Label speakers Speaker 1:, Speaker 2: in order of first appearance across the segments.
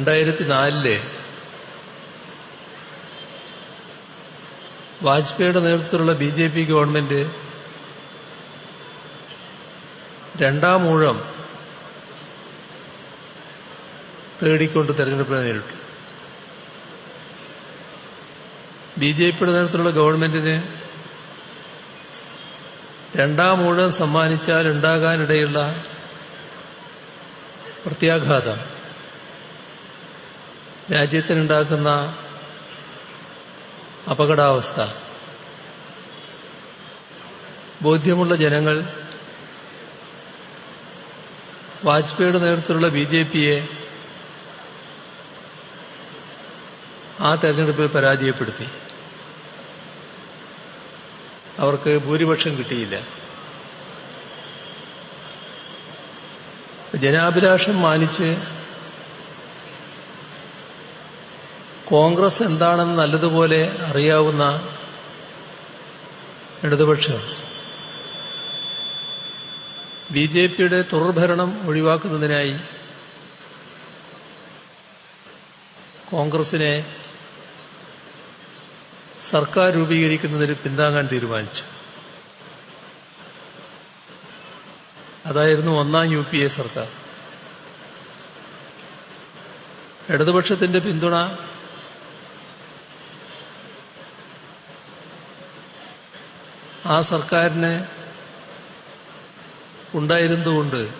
Speaker 1: 2004 വാജ്പേയിയുടെ നേതൃത്വത്തിലുള്ള BJP government രണ്ടാം ഊഴം തേടിക്കൊണ്ട് തെരഞ്ഞെടുപ്പിനെ നേരിട്ടു. BJPയുടെ നേതൃത്വത്തിലുള്ള ഗവൺമെന്റിന് രണ്ടാം ഊഴം സമ്മാനിച്ചാൽ ഉണ്ടാകാനിടയുള്ള പ്രത്യാഘാതം, രാജ്യത്തിനുണ്ടാക്കുന്ന അപകടാവസ്ഥ ബോധ്യമുള്ള ജനങ്ങൾ വാജ്പേയിയുടെ നേതൃത്വത്തിലുള്ള BJPയെ ആ തെരഞ്ഞെടുപ്പിൽ പരാജയപ്പെടുത്തി. അവർക്ക് ഭൂരിപക്ഷം കിട്ടിയില്ല. ജനാഭിലാഷം മാനിച്ച് കോൺഗ്രസ് എന്താണെന്ന് നല്ലതുപോലെ അറിയാവുന്ന ഇടതുപക്ഷം BJPയുടെ തുടർഭരണം ഒഴിവാക്കുന്നതിനായി കോൺഗ്രസിനെ സർക്കാർ രൂപീകരിക്കുന്നതിന് പിന്താങ്ങാൻ തീരുമാനിച്ചു. അതായിരുന്നു ഒന്നാം UPA സർക്കാർ. ഇടതുപക്ഷത്തിന്റെ പിന്തുണ ആ സർക്കാരിന് ഉണ്ടായിരുന്നതുകൊണ്ട്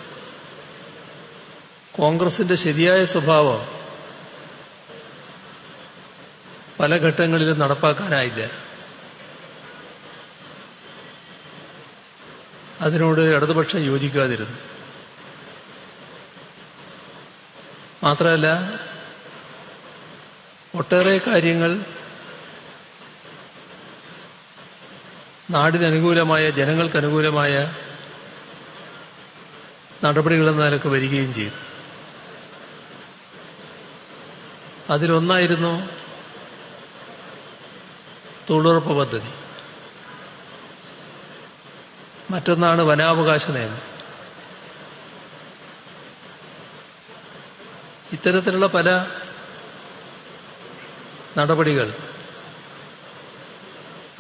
Speaker 1: കോൺഗ്രസിന്റെ ശരിയായ സ്വഭാവം പല ഘട്ടങ്ങളിലും നടപ്പാക്കാനായില്ല. അതിനോട് ഇടതുപക്ഷം യോജിക്കാതിരുന്നു. മാത്രമല്ല, ഒട്ടേറെ കാര്യങ്ങൾ നാടിനനുകൂലമായ, ജനങ്ങൾക്കനുകൂലമായ നടപടികളെന്ന നിലക്ക് വരികയും ചെയ്തു. അതിലൊന്നായിരുന്നു തൊഴിലുറപ്പ് പദ്ധതി. മറ്റൊന്നാണ് വനാവകാശ നിയമം. ഇത്തരത്തിലുള്ള പല നടപടികൾ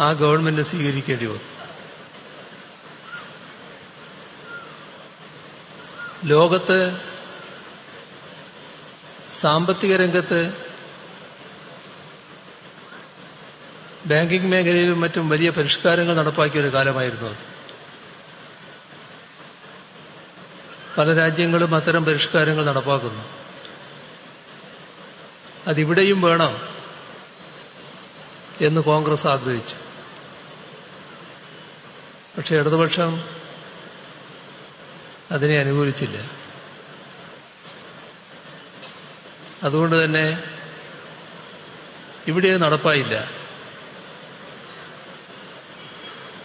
Speaker 1: ആ ഗവൺമെന്റ് സ്വീകരിക്കേണ്ടി വന്നു. ലോകത്ത് സാമ്പത്തിക രംഗത്ത്, ബാങ്കിംഗ് മേഖലയിലും മറ്റും വലിയ പരിഷ്കാരങ്ങൾ നടപ്പാക്കിയ ഒരു കാലമായിരുന്നു അത്. പല രാജ്യങ്ങളും അത്തരം പരിഷ്കാരങ്ങൾ നടപ്പാക്കുന്നു. അതിവിടെയും വേണം എന്ന് കോൺഗ്രസ് ആഗ്രഹിച്ചു. പക്ഷെ ഇടതുപക്ഷം അതിനെ അനുകൂലിച്ചില്ല. അതുകൊണ്ട് തന്നെ ഇവിടെ നടപ്പായില്ല.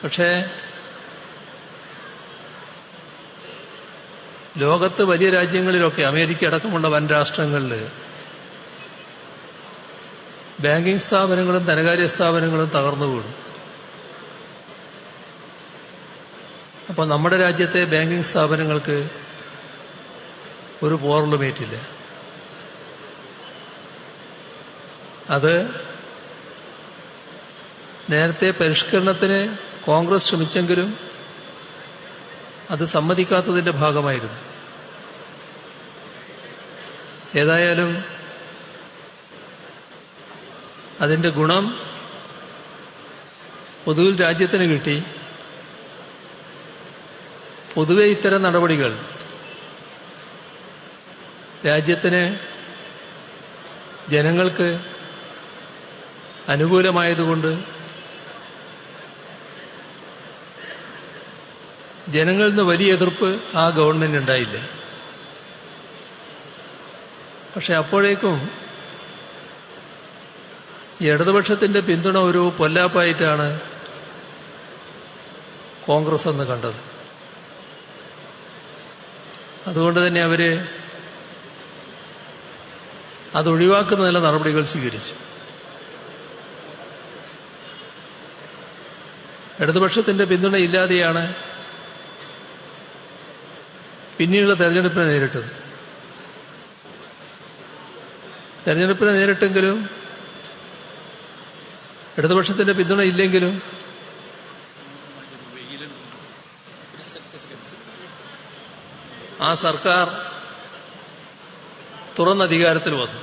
Speaker 1: പക്ഷേ ലോകത്ത് വലിയ രാജ്യങ്ങളിലൊക്കെ, അമേരിക്ക അടക്കമുള്ള വൻ രാഷ്ട്രങ്ങളിൽ ബാങ്കിംഗ് സ്ഥാപനങ്ങളും ധനകാര്യ സ്ഥാപനങ്ങളും തകർന്നു വീണു. അപ്പോൾ നമ്മുടെ രാജ്യത്തെ ബാങ്കിംഗ് സ്ഥാപനങ്ങൾക്ക് ഒരു പോറലുമേറ്റില്ല. അത് നേരത്തെ പരിഷ്കരണത്തിന് കോൺഗ്രസ് ശ്രമിച്ചെങ്കിലും അത് സമ്മതിക്കാത്തതിന്റെ ഭാഗമായിരുന്നു. ഏതായാലും അതിന്റെ ഗുണം പൊതുവിൽ രാജ്യത്തിന് കിട്ടി. പൊതുവെ ഇത്തരം നടപടികൾ രാജ്യത്തിന്, ജനങ്ങൾക്ക് അനുകൂലമായതുകൊണ്ട് ജനങ്ങളിൽ നിന്ന് വലിയ എതിർപ്പ് ആ ഗവൺമെന്റ് ഉണ്ടായില്ല. പക്ഷെ അപ്പോഴേക്കും ഈ ഇടതുപക്ഷത്തിന്റെ പിന്തുണ ഒരു പൊല്ലാപ്പായിട്ടാണ് കോൺഗ്രസ് എന്ന് കണ്ടത്. അതുകൊണ്ട് തന്നെ അവര് അതൊഴിവാക്കുന്നതിനുള്ള നടപടികൾ സ്വീകരിച്ചു. ഇടതുപക്ഷത്തിന്റെ പിന്തുണയില്ലാതെയാണ് പിന്നീടുള്ള തെരഞ്ഞെടുപ്പിനെ നേരിട്ടത്. തെരഞ്ഞെടുപ്പിനെ നേരിട്ടെങ്കിലും ഇടതുപക്ഷത്തിന്റെ പിന്തുണ ഇല്ലെങ്കിലും ആ സർക്കാർ തുറന്ന അധികാരത്തിൽ വന്നു.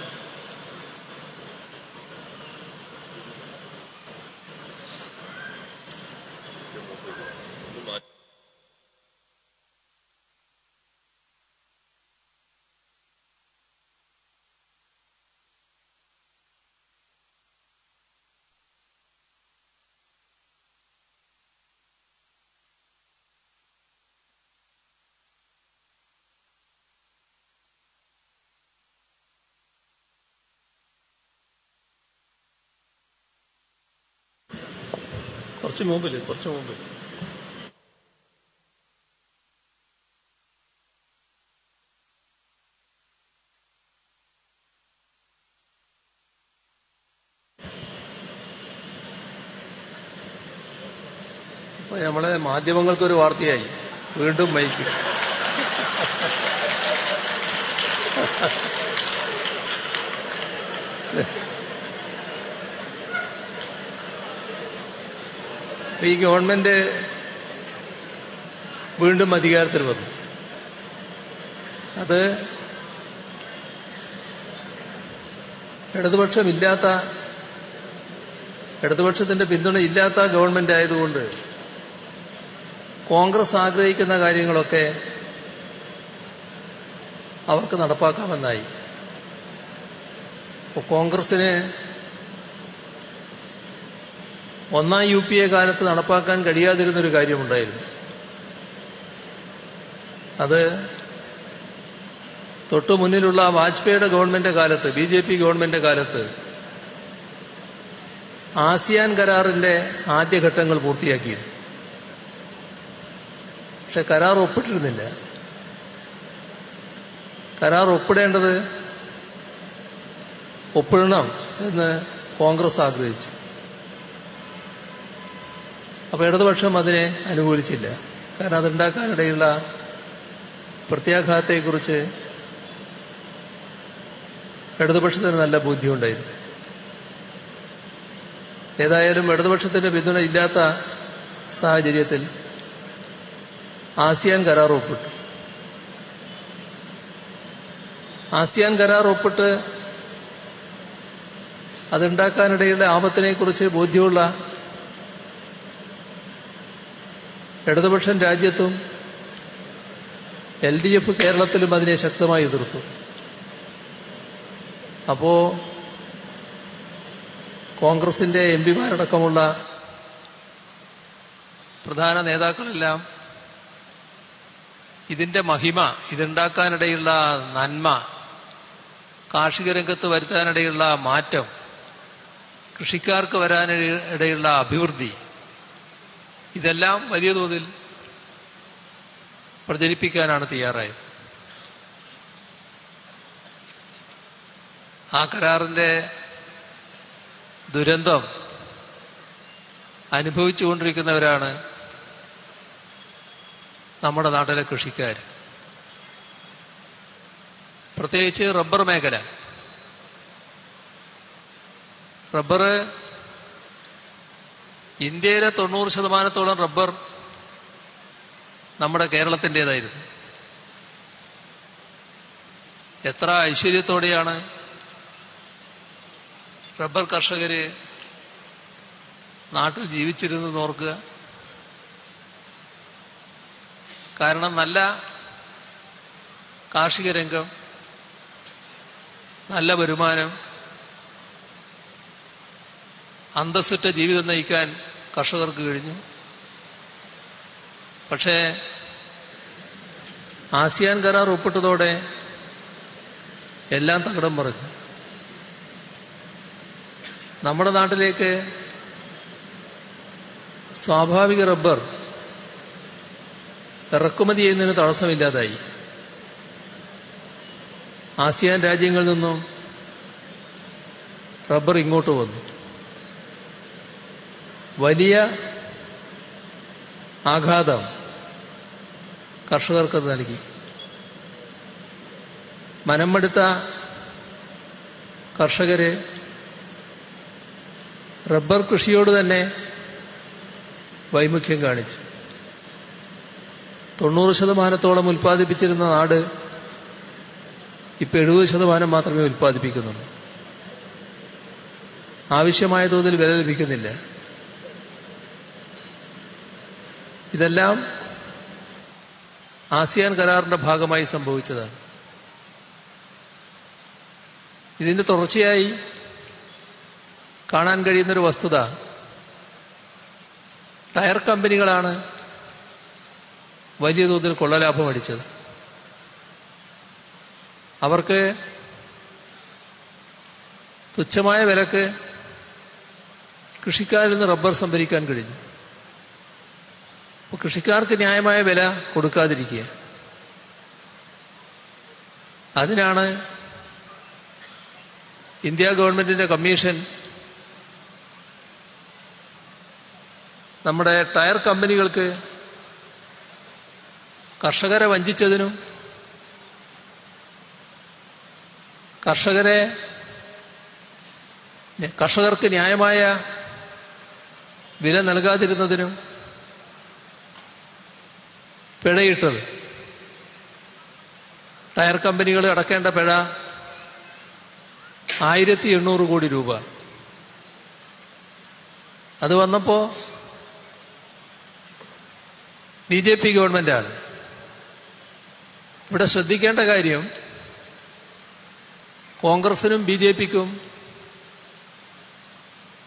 Speaker 1: കുറച്ച് മുമ്പിൽ അപ്പൊ നമ്മളെ മാധ്യമങ്ങൾക്കൊരു വാർത്തയായി വീണ്ടും മൈക്ക്. ഈ ഗവൺമെന്റ് വീണ്ടും അധികാരത്തിൽ വന്നു. അത് ഇടതുപക്ഷത്തിന്റെ പിന്തുണ ഇല്ലാത്ത ഗവൺമെന്റ് ആയതുകൊണ്ട് കോൺഗ്രസ് ആഗ്രഹിക്കുന്ന കാര്യങ്ങളൊക്കെ അവർക്ക് നടപ്പാക്കാമെന്നായി. കോൺഗ്രസിന് ഒന്നാം UPA കാലത്ത് നടപ്പാക്കാൻ കഴിയാതിരുന്നൊരു കാര്യമുണ്ടായിരുന്നു. അത് തൊട്ടു മുന്നിലുള്ള വാജ്പേയിയുടെ ഗവൺമെന്റ് കാലത്ത്, BJP ഗവൺമെന്റ് കാലത്ത് ആസിയാൻ കരാറിന്റെ ആദ്യഘട്ടങ്ങൾ പൂർത്തിയാക്കിയിരുന്നു. പക്ഷെ കരാർ ഒപ്പിട്ടിരുന്നില്ല. കരാർ ഒപ്പിടണം എന്ന് കോൺഗ്രസ് ആഗ്രഹിച്ചു. അപ്പൊ ഇടതുപക്ഷം അതിനെ അനുകൂലിച്ചില്ല. കാരണം അതുണ്ടാക്കാനിടയുള്ള പ്രത്യാഘാതത്തെക്കുറിച്ച് ഇടതുപക്ഷത്തിന് നല്ല ബോധ്യമുണ്ടായിരുന്നു. ഏതായാലും ഇടതുപക്ഷത്തിന്റെ പിന്തുണ ഇല്ലാത്ത സാഹചര്യത്തിൽ ആസിയാൻ കരാർ ഒപ്പിട്ടു. ആസിയാൻ കരാർ ഒപ്പിട്ട് അതുണ്ടാക്കാനിടയുള്ള ആപത്തിനെക്കുറിച്ച് ബോധ്യമുള്ള ഇടതുപക്ഷം രാജ്യത്തും LDF കേരളത്തിലും അതിനെ ശക്തമായി എതിർത്തു. അപ്പോ കോൺഗ്രസിന്റെ MPമാരടക്കമുള്ള പ്രധാന നേതാക്കളെല്ലാം ഇതിന്റെ മഹിമ, ഇതുണ്ടാക്കാനിടയുള്ള നന്മ, കാർഷിക രംഗത്ത് വരുത്താനിടയുള്ള മാറ്റം, കൃഷിക്കാർക്ക് വരാനിടയുള്ള അഭിവൃദ്ധി, ഇതെല്ലാം വലിയ തോതിൽ പ്രചരിപ്പിക്കാനാണ് തയ്യാറായത്. ആ കരാറിന്റെ ദുരന്തം അനുഭവിച്ചുകൊണ്ടിരിക്കുന്നവരാണ് നമ്മുടെ നാട്ടിലെ കൃഷിക്കാർ. പ്രത്യേകിച്ച് റബ്ബർ മേഖല. റബ്ബർ, ഇന്ത്യയിലെ 90% റബ്ബർ നമ്മുടെ കേരളത്തിൻ്റെതായിരുന്നു. എത്ര ഐശ്വര്യത്തോടെയാണ് റബ്ബർ കർഷകര് നാട്ടിൽ ജീവിച്ചിരുന്നെന്ന് ഓർക്കുക. കാരണം നല്ല കാർഷിക രംഗം, നല്ല വരുമാനം, അന്തസ്സുറ്റ ജീവിതം നയിക്കാൻ കർഷകർക്ക് കഴിഞ്ഞു. പക്ഷേ ആസിയാൻ കരാർ ഒപ്പിട്ടതോടെ എല്ലാം തകിടം മറിഞ്ഞു. നമ്മുടെ നാട്ടിലേക്ക് സ്വാഭാവിക റബ്ബർ ഇറക്കുമതി ചെയ്യുന്നതിന് തടസ്സമില്ലാതായി. ആസിയാൻ രാജ്യങ്ങളിൽ നിന്നും റബ്ബർ ഇങ്ങോട്ട് വന്നു. വലിയ ആഘാതം കർഷകർക്കത് നൽകി. മനംമടുത്ത കർഷകർ റബ്ബർ കൃഷിയോട് തന്നെ വൈമുഖ്യം കാണിച്ചു. 90% ഉൽപ്പാദിപ്പിച്ചിരുന്ന നാട് ഇപ്പം 70% മാത്രമേ ഉൽപ്പാദിപ്പിക്കുന്നുള്ളൂ. ആവശ്യമായ തോതിൽ വില ലഭിക്കുന്നില്ല. ഇതെല്ലാം ആസിയാൻ കരാറിന്റെ ഭാഗമായി സംഭവിച്ചതാണ്. ഇതിന്റെ തുടർച്ചയായി കാണാൻ കഴിയുന്നൊരു വസ്തുത, ടയർ കമ്പനികളാണ് വലിയ തോതിൽ കൊള്ളലാഭം അടിച്ചത്. അവർക്ക് തുച്ഛമായ വിലക്ക് കൃഷിക്കാരിൽ നിന്ന് റബ്ബർ സംഭരിക്കാൻ കഴിഞ്ഞു. അപ്പോൾ കൃഷിക്കാർക്ക് ന്യായമായ വില കൊടുക്കാതിരിക്കുക, അതിനാണ് ഇന്ത്യ ഗവൺമെന്റിന്റെ കമ്മീഷൻ നമ്മുടെ ടയർ കമ്പനികൾക്ക് കർഷകരെ വഞ്ചിച്ചതിനും കർഷകർക്ക് ന്യായമായ വില നൽകാതിരുന്നതിനും പിഴയിട്ടത്. ടയർ കമ്പനികൾ അടക്കേണ്ട പിഴ 1800 കോടി രൂപ. അത് വന്നപ്പോൾ BJP ഗവൺമെന്റാണ്. ഇവിടെ ശ്രദ്ധിക്കേണ്ട കാര്യം, കോൺഗ്രസിനും BJPക്കും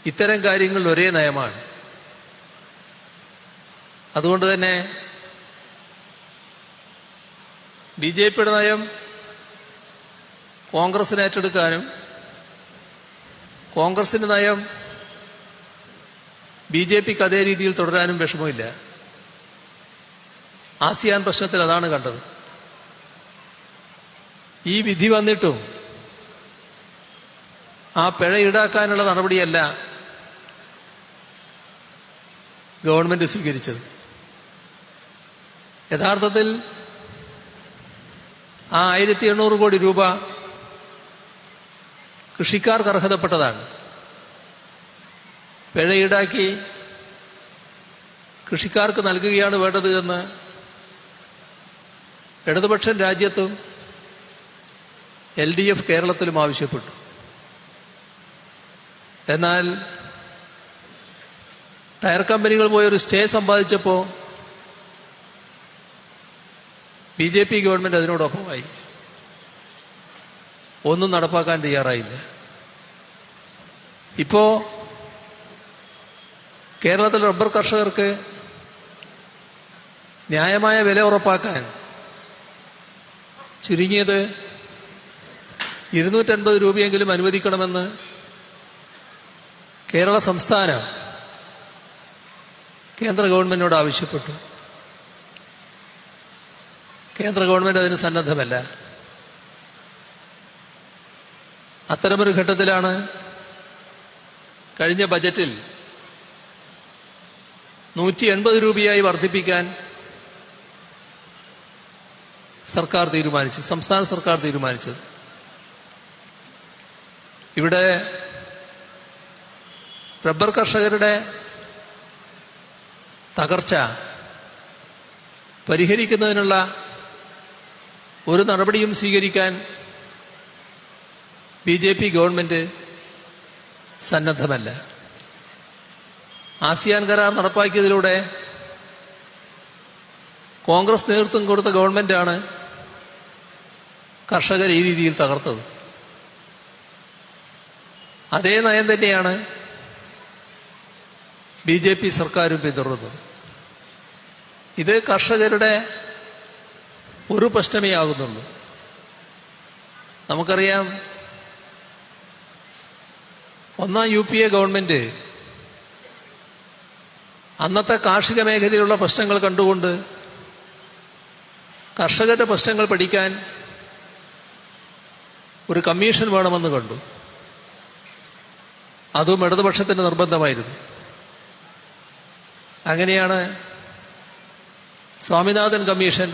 Speaker 1: ഇത്തരം കാര്യങ്ങളിൽ ഒരേ നയമാണ്. അതുകൊണ്ട് തന്നെ BJPയുടെ നയം കോൺഗ്രസിന് ഏറ്റെടുക്കാനും കോൺഗ്രസിന്റെ നയം BJPക്ക് അതേ രീതിയിൽ തുടരാനും വിഷമമില്ല. ആസിയാൻ പ്രശ്നത്തിൽ അതാണ് കണ്ടത്. ഈ വിധി വന്നിട്ടും ആ പിഴ ഈടാക്കാനുള്ള നടപടിയല്ല ഗവൺമെന്റ് സ്വീകരിച്ചത്. യഥാർത്ഥത്തിൽ ആ 1800 കോടി രൂപ കൃഷിക്കാർക്ക് അർഹതപ്പെട്ടതാണ്. പിഴ ഈടാക്കി കൃഷിക്കാർക്ക് നൽകുകയാണ് വേണ്ടത് എന്ന് ഇടതുപക്ഷം രാജ്യത്തും LDF കേരളത്തിലും ആവശ്യപ്പെട്ടു. എന്നാൽ ടയർ കമ്പനികൾ പോയൊരു സ്റ്റേ സമ്പാദിച്ചപ്പോൾ BJP ഗവൺമെന്റ് അതിനോടൊപ്പമായി. ഒന്നും നടപ്പാക്കാൻ തയ്യാറായില്ല. ഇപ്പോ കേരളത്തിൽ റബ്ബർ കർഷകർക്ക് ന്യായമായ വില ഉറപ്പാക്കാൻ ചുരുങ്ങിയത് 250 രൂപയെങ്കിലും അനുവദിക്കണമെന്ന് കേരള സംസ്ഥാനം കേന്ദ്ര ഗവൺമെന്റിനോട് ആവശ്യപ്പെട്ടു. കേന്ദ്ര ഗവൺമെന്റ് അതിന് സന്നദ്ധമല്ല. അത്തരമൊരു ഘട്ടത്തിലാണ് കഴിഞ്ഞ ബജറ്റിൽ 180 രൂപയായി വർദ്ധിപ്പിക്കാൻ സംസ്ഥാന സർക്കാർ തീരുമാനിച്ചത്. ഇവിടെ റബ്ബർ കർഷകരുടെ തകർച്ച പരിഹരിക്കുന്നതിനുള്ള ഒരു നടപടിയും സ്വീകരിക്കാൻ BJP ഗവൺമെന്റ് സന്നദ്ധമല്ല. ആസിയാൻ കരാർ നടപ്പാക്കിയതിലൂടെ കോൺഗ്രസ് നേതൃത്വം കൊടുത്ത ഗവൺമെന്റാണ് കർഷകരെ ഈ രീതിയിൽ തകർത്തത്. അതേ നയം തന്നെയാണ് BJP സർക്കാരും പിന്തുടർന്നത്. ഇത് കർഷകരുടെ ഒരു പ്രശ്നമേ ആകുന്നുള്ളൂ. നമുക്കറിയാം, ഒന്നാം UPA ഗവൺമെന്റ് അന്നത്തെ കാർഷിക മേഖലയിലുള്ള പ്രശ്നങ്ങൾ കണ്ടുകൊണ്ട് കർഷകരുടെ പ്രശ്നങ്ങൾ പഠിക്കാൻ ഒരു കമ്മീഷൻ വേണമെന്ന് കണ്ടു. അതും ഇടതുപക്ഷത്തിന്റെ നിർബന്ധമായിരുന്നു. അങ്ങനെയാണ് സ്വാമിനാഥൻ കമ്മീഷൻ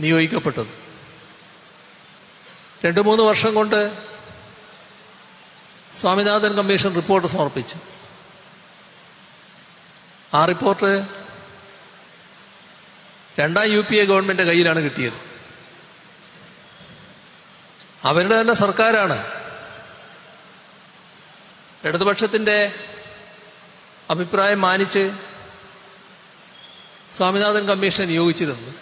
Speaker 1: നിയോഗിക്കപ്പെട്ടത്. 2-3 വർഷം കൊണ്ട് സ്വാമിനാഥൻ കമ്മീഷൻ റിപ്പോർട്ട് സമർപ്പിച്ചു. ആ റിപ്പോർട്ട് രണ്ടാം UPA ഗവൺമെന്റ് കയ്യിലാണ് കിട്ടിയത്. അവരുടെ തന്നെ സർക്കാരാണ് ഇടതുപക്ഷത്തിന്റെ അഭിപ്രായം മാനിച്ച് സ്വാമിനാഥൻ കമ്മീഷനെ നിയോഗിച്ചിരുന്നത്.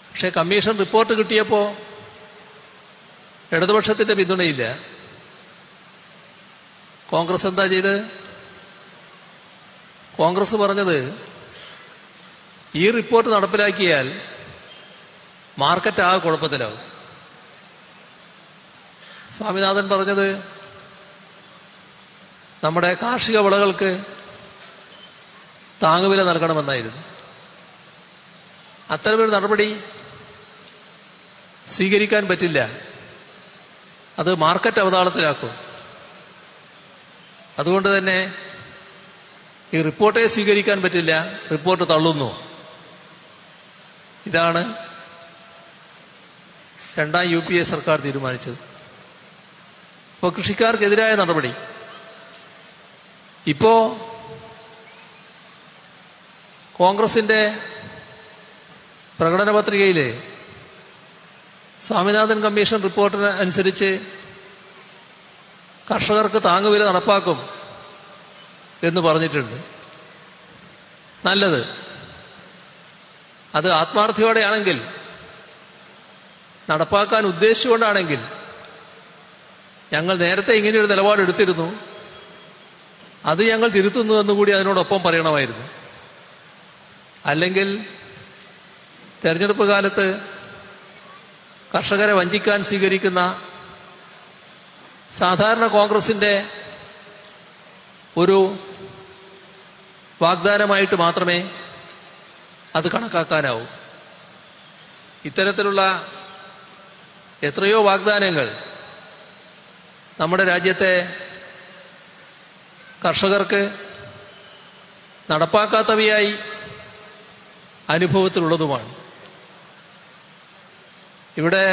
Speaker 1: പക്ഷെ കമ്മീഷൻ റിപ്പോർട്ട് കിട്ടിയപ്പോൾ ഇടതുപക്ഷത്തിന്റെ പിന്തുണയില്ല. കോൺഗ്രസ് എന്താ ചെയ്ത്? കോൺഗ്രസ് പറഞ്ഞത് ഈ റിപ്പോർട്ട് നടപ്പിലാക്കിയാൽ മാർക്കറ്റ് ആകെ കുഴപ്പത്തിലാവും. സ്വാമിനാഥൻ പറഞ്ഞത് നമ്മുടെ കാർഷിക വിളകൾക്ക് താങ്ങുവില നൽകണമെന്നായിരുന്നു. അത്തരമൊരു നടപടി സ്വീകരിക്കാൻ പറ്റില്ല, അത് മാർക്കറ്റ് അവതാളത്തിലാക്കും. അതുകൊണ്ട് തന്നെ ഈ റിപ്പോർട്ടേ സ്വീകരിക്കാൻ പറ്റില്ല, റിപ്പോർട്ട് തള്ളുന്നു. ഇതാണ് രണ്ടാം UPA സർക്കാർ തീരുമാനിച്ചത്. ഇപ്പോൾ കൃഷിക്കാർക്കെതിരായ നടപടി. ഇപ്പോ കോൺഗ്രസിന്റെ പ്രകടന പത്രികയിൽ സ്വാമിനാഥൻ കമ്മീഷൻ റിപ്പോർട്ടിന് അനുസരിച്ച് കർഷകർക്ക് താങ്ങുവില നടപ്പാക്കും എന്ന് പറഞ്ഞിട്ടുണ്ട്. നല്ലത്. അത് ആത്മാർത്ഥയോടെയാണെങ്കിൽ, നടപ്പാക്കാൻ ഉദ്ദേശിച്ചുകൊണ്ടാണെങ്കിൽ, ഞങ്ങൾ നേരത്തെ ഇങ്ങനെയൊരു നിലപാടെടുത്തിരുന്നു, അത് ഞങ്ങൾ തിരുത്തുന്നു എന്നുകൂടി അതിനോടൊപ്പം പറയണമായിരുന്നു. അല്ലെങ്കിൽ തെരഞ്ഞെടുപ്പ് കാലത്ത് കർഷകരെ വഞ്ചിക്കാൻ സ്വീകരിക്കുന്ന സാധാരണ കോൺഗ്രസിന്റെ ഒരു വാഗ്ദാനമായിട്ട് മാത്രമേ അത് കണക്കാക്കാനാവൂ. ഇത്തരത്തിലുള്ള എത്രയോ വാഗ്ദാനങ്ങൾ നമ്മുടെ രാജ്യത്തെ കർഷകർക്ക് നടപ്പാക്കാത്തവയായി അനുഭവത്തിലുള്ളതുമാണ്. ഇവിടെ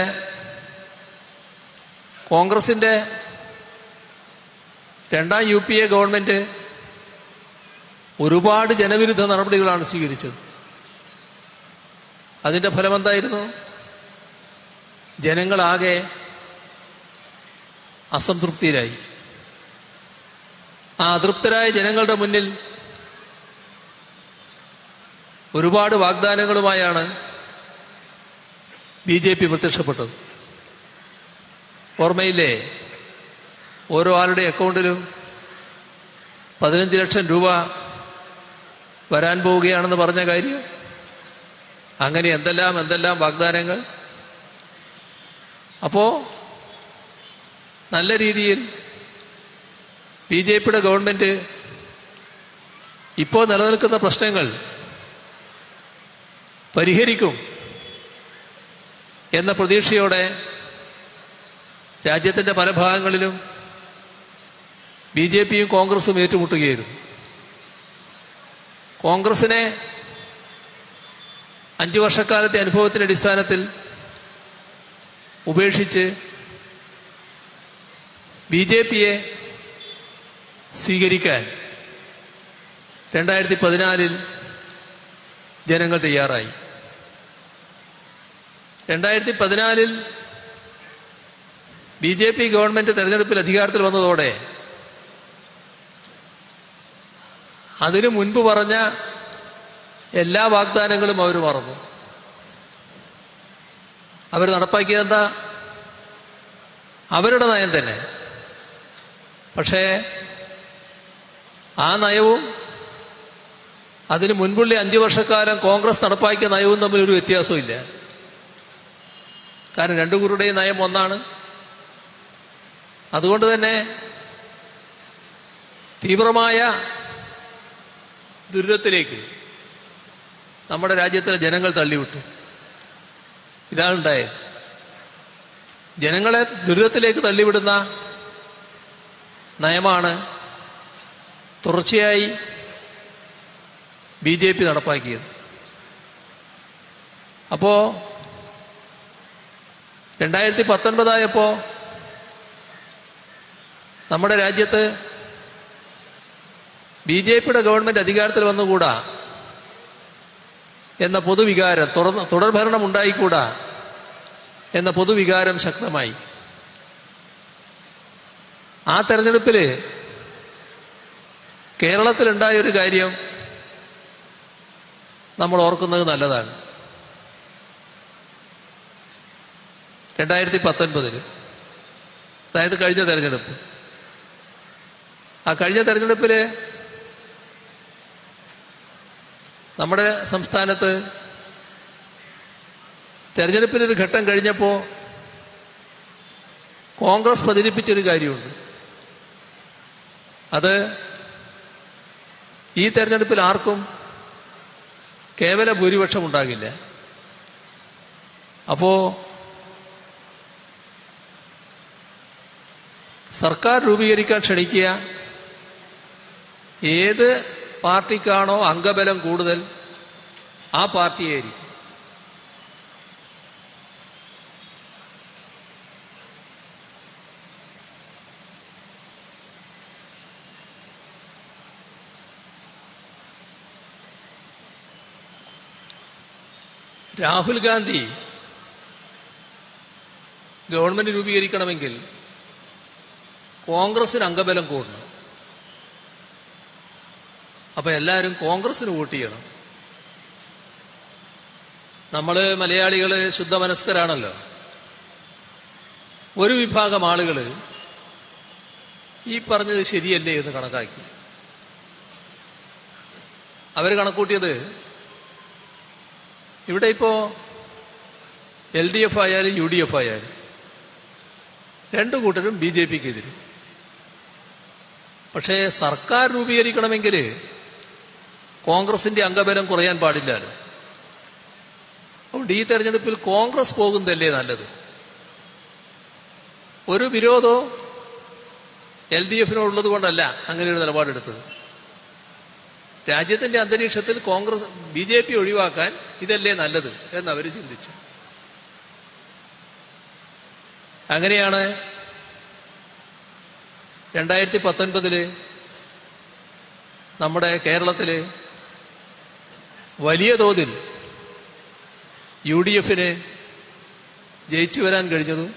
Speaker 1: കോൺഗ്രസിന്റെ രണ്ടാം UPA ഗവൺമെന്റ് ഒരുപാട് ജനവിരുദ്ധ നടപടികളാണ് സ്വീകരിച്ചത്. അതിന്റെ ഫലമെന്തായിരുന്നു? ജനങ്ങളാകെ അസംതൃപ്തിയിലായി. ആ അതൃപ്തരായ ജനങ്ങളുടെ മുന്നിൽ ഒരുപാട് വാഗ്ദാനങ്ങളുമായാണ് BJP പ്രത്യക്ഷപ്പെട്ടത്. ഓർമ്മയില്ലേ? ഓരോ ആളുടെ അക്കൗണ്ടിലും 15 ലക്ഷം രൂപ വരാൻ പോവുകയാണെന്ന് പറഞ്ഞ കാര്യം. അങ്ങനെ എന്തെല്ലാം വാഗ്ദാനങ്ങൾ. അപ്പോ നല്ല രീതിയിൽ BJPയുടെ ഗവൺമെന്റ് ഇപ്പോൾ നിലനിൽക്കുന്ന പ്രശ്നങ്ങൾ പരിഹരിക്കും എന്ന പ്രതീക്ഷയോടെ രാജ്യത്തിന്റെ പല ഭാഗങ്ങളിലും BJPയും കോൺഗ്രസും ഏറ്റുമുട്ടുകയായിരുന്നു. കോൺഗ്രസിനെ 5 വർഷക്കാലത്തെ അനുഭവത്തിന്റെ അടിസ്ഥാനത്തിൽ ഉപേക്ഷിച്ച് BJPയെ സ്വീകരിക്കാൻ 2014 ജനങ്ങൾ തയ്യാറായി. 2014 BJP ഗവൺമെന്റ് തെരഞ്ഞെടുപ്പിൽ അധികാരത്തിൽ വന്നതോടെ അതിനു മുൻപ് പറഞ്ഞ എല്ലാ വാഗ്ദാനങ്ങളും അവർ മറന്നു. അവർ നടപ്പാക്കിയതെന്താ? അവരുടെ നയം തന്നെ. പക്ഷേ ആ നയവും അതിന് മുൻപുള്ള 5 വർഷക്കാലം കോൺഗ്രസ് നടപ്പാക്കിയ നയവും തമ്മിൽ ഒരു വ്യത്യാസവും ഇല്ല. കാരണം രണ്ടു കൂട്ടരുടെയും നയം ഒന്നാണ്. അതുകൊണ്ട് തന്നെ തീവ്രമായ ദുരിതത്തിലേക്ക് നമ്മുടെ രാജ്യത്തിലെ ജനങ്ങൾ തള്ളിവിട്ടു. ഇതാണ് ഉണ്ടായത്. ജനങ്ങളെ ദുരിതത്തിലേക്ക് തള്ളിവിടുന്ന നയമാണ് തുടർച്ചയായി BJP നടപ്പാക്കിയത്. അപ്പോ 2019 ആയപ്പോ നമ്മുടെ രാജ്യത്ത് BJP-യുടെ ഗവൺമെന്റ് അധികാരത്തിൽ വന്നുകൂടാ എന്ന പൊതുവികാരം, തുടർഭരണം ഉണ്ടായിക്കൂടാ എന്ന പൊതുവികാരം ശക്തമായി. ആ തെരഞ്ഞെടുപ്പിൽ കേരളത്തിലുണ്ടായൊരു കാര്യം നമ്മൾ ഓർക്കുന്നത് നല്ലതാണ്. 2019 അതായത് കഴിഞ്ഞ തെരഞ്ഞെടുപ്പ്. ആ കഴിഞ്ഞ തെരഞ്ഞെടുപ്പിൽ നമ്മുടെ സംസ്ഥാനത്ത് തെരഞ്ഞെടുപ്പിനൊരു ഘട്ടം കഴിഞ്ഞപ്പോൾ കോൺഗ്രസ് പ്രചരിപ്പിച്ചൊരു കാര്യമുണ്ട്. അത് ഈ തെരഞ്ഞെടുപ്പിൽ ആർക്കും കേവല ഭൂരിപക്ഷം ഉണ്ടാകില്ല. അപ്പോ സർക്കാർ രൂപീകരിക്കാൻ ക്ഷണിക്കുക, ഏത് പാർട്ടിക്കാണോ അംഗബലം കൂടുതൽ ആ പാർട്ടിയായിരിക്കും. രാഹുൽ ഗാന്ധി ഗവൺമെന്റ് രൂപീകരിക്കണമെങ്കിൽ കോൺഗ്രസിന് അംഗബലം കൂടണം. അപ്പൊ എല്ലാവരും കോൺഗ്രസിന് വോട്ട് ചെയ്യണം. നമ്മള് മലയാളികള് ശുദ്ധമനസ്കരാണല്ലോ. ഒരു വിഭാഗം ആളുകള് ഈ പറഞ്ഞത് ശരിയല്ലേ എന്ന് കണക്കാക്കി. അവര് കണക്കൂട്ടിയത് ഇവിടെ ഇപ്പോ LDF ആയാലും UDF ആയാലും രണ്ടു കൂട്ടരും BJP-ക്ക് എതിര്. പക്ഷേ സർക്കാർ രൂപീകരിക്കണമെങ്കിൽ കോൺഗ്രസിന്റെ അംഗബലം കുറയാൻ പാടില്ലല്ലോ. അതുകൊണ്ട് ഈ തെരഞ്ഞെടുപ്പിൽ കോൺഗ്രസ് പോകുന്നതല്ലേ നല്ലത്. ഒരു വിരോധവും LDF-നോടുള്ളത് കൊണ്ടല്ല അങ്ങനെ ഒരു നിലപാടെടുത്തത്. രാജ്യത്തിന്റെ അന്തരീക്ഷത്തിൽ BJP ഒഴിവാക്കാൻ ഇതല്ലേ നല്ലത് എന്നവർ ചിന്തിച്ചു. അങ്ങനെയാണ് 2019 നമ്മുടെ കേരളത്തില് വലിയ തോതിൽ UDF-ന് ജയിച്ചു വരാൻ കഴിഞ്ഞതും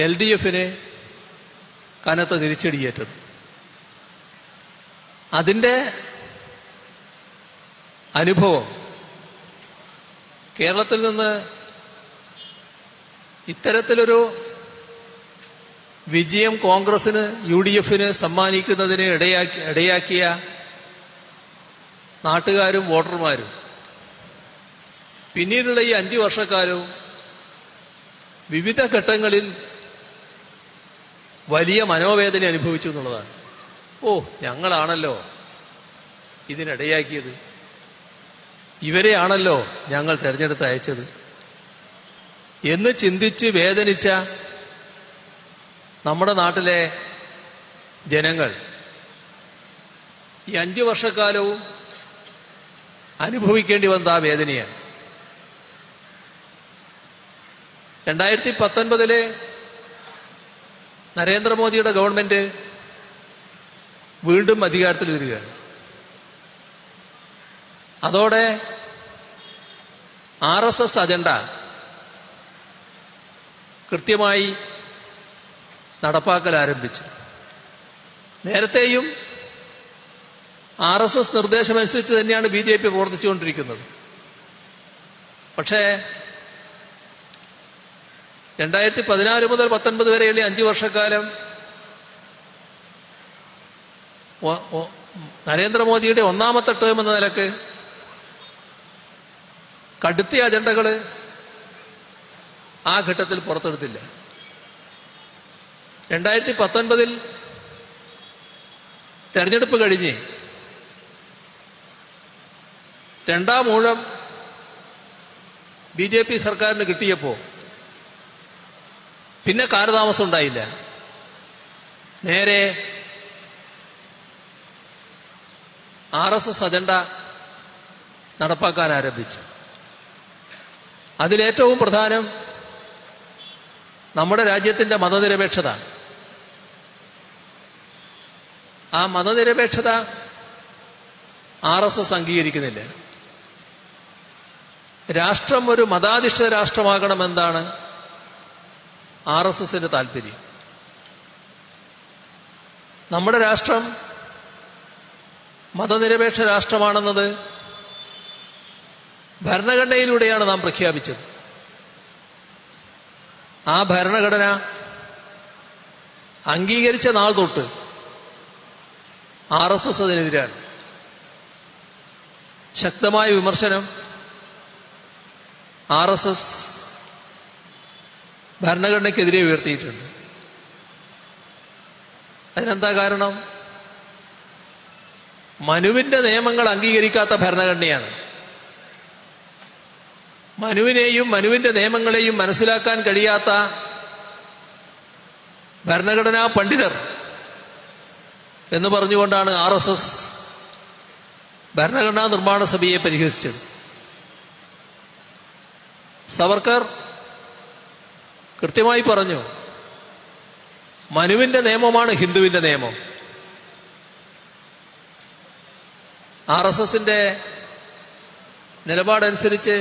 Speaker 1: LDF-ന് കനത്ത തിരിച്ചടിയേറ്റതും. അതിൻ്റെ അനുഭവം കേരളത്തിൽ നിന്ന് ഇത്തരത്തിലൊരു വിജയം കോൺഗ്രസിന് UDF-ന് സമ്മാനിക്കുന്നതിന് ഇടയാക്കിയ നാട്ടുകാരും വോട്ടർമാരും പിന്നീടുള്ള ഈ 5 വർഷക്കാലവും വിവിധ ഘട്ടങ്ങളിൽ വലിയ മനോവേദന അനുഭവിച്ചു എന്നുള്ളതാണ്. ഞങ്ങളാണല്ലോ ഇതിനിടയാക്കിയത്, ഇവരെയാണല്ലോ ഞങ്ങൾ തെരഞ്ഞെടുത്ത് അയച്ചത് എന്ന് ചിന്തിച്ച് വേദനിച്ച നമ്മുടെ നാട്ടിലെ ജനങ്ങൾ ഈ 5 വർഷക്കാലവും അനുഭവിക്കേണ്ടി വന്ന ആ വേദനയാണ്. 2019 നരേന്ദ്രമോദിയുടെ ഗവൺമെന്റ് വീണ്ടും അധികാരത്തിൽ വരികയാണ്. അതോടെ RSS അജണ്ട കൃത്യമായി നടപ്പാക്കൽ ആരംഭിച്ചു. നേരത്തെയും RSS നിർദ്ദേശമനുസരിച്ച് തന്നെയാണ് BJP പ്രവർത്തിച്ചുകൊണ്ടിരിക്കുന്നത്. പക്ഷേ 2014 മുതൽ 19 വരെയുള്ള 5 വർഷക്കാലം നരേന്ദ്രമോദിയുടെ ഒന്നാമത്തെ ടേം എന്ന നിലക്ക് കടുത്ത അജണ്ടകൾ ആ ഘട്ടത്തിൽ പുറത്തെടുത്തില്ല. 2019 തെരഞ്ഞെടുപ്പ് കഴിഞ്ഞ് രണ്ടാം ഊഴം BJP സർക്കാരിന് കിട്ടിയപ്പോൾ പിന്നെ കാലതാമസം ഉണ്ടായില്ല. നേരെ RSS അജണ്ട നടപ്പാക്കാൻ ആരംഭിച്ചു. അതിലേറ്റവും പ്രധാനം നമ്മുടെ രാജ്യത്തിന്റെ മതനിരപേക്ഷത. ആ മതനിരപേക്ഷത RSS അംഗീകരിക്കുന്നില്ല. രാഷ്ട്രം ഒരു മതാധിഷ്ഠിത രാഷ്ട്രമാകണമെന്നാണ് RSSന്റെ താല്പര്യം. നമ്മുടെ രാഷ്ട്രം മതനിരപേക്ഷ രാഷ്ട്രമാണെന്നത് ഭരണഘടനയിലൂടെയാണ് നാം പ്രഖ്യാപിച്ചത്. ആ ഭരണഘടന അംഗീകരിച്ച നാൾ തൊട്ട് RSS അതിനെതിരാണ്. ശക്തമായ വിമർശനം RSS ഭരണഘടനയ്ക്കെതിരെ ഉയർത്തിയിട്ടുണ്ട്. അതിനെന്താ കാരണം? മനുവിന്റെ നിയമങ്ങൾ അംഗീകരിക്കാത്ത ഭരണഘടനയാണ്. മനുവിനെയും മനുവിന്റെ നിയമങ്ങളെയും മനസ്സിലാക്കാൻ കഴിയാത്ത ഭരണഘടനാ പണ്ഡിതർ എന്ന് പറഞ്ഞുകൊണ്ടാണ് RSS ഭരണഘടനാ നിർമ്മാണ സഭയെ പരിഹസിച്ചത്. സവർക്കർ കൃത്യമായി പറഞ്ഞു, മനുവിന്റെ നിയമമാണ് ഹിന്ദുവിന്റെ നിയമം. RSSന്റെ നിലപാടനുസരിച്ച്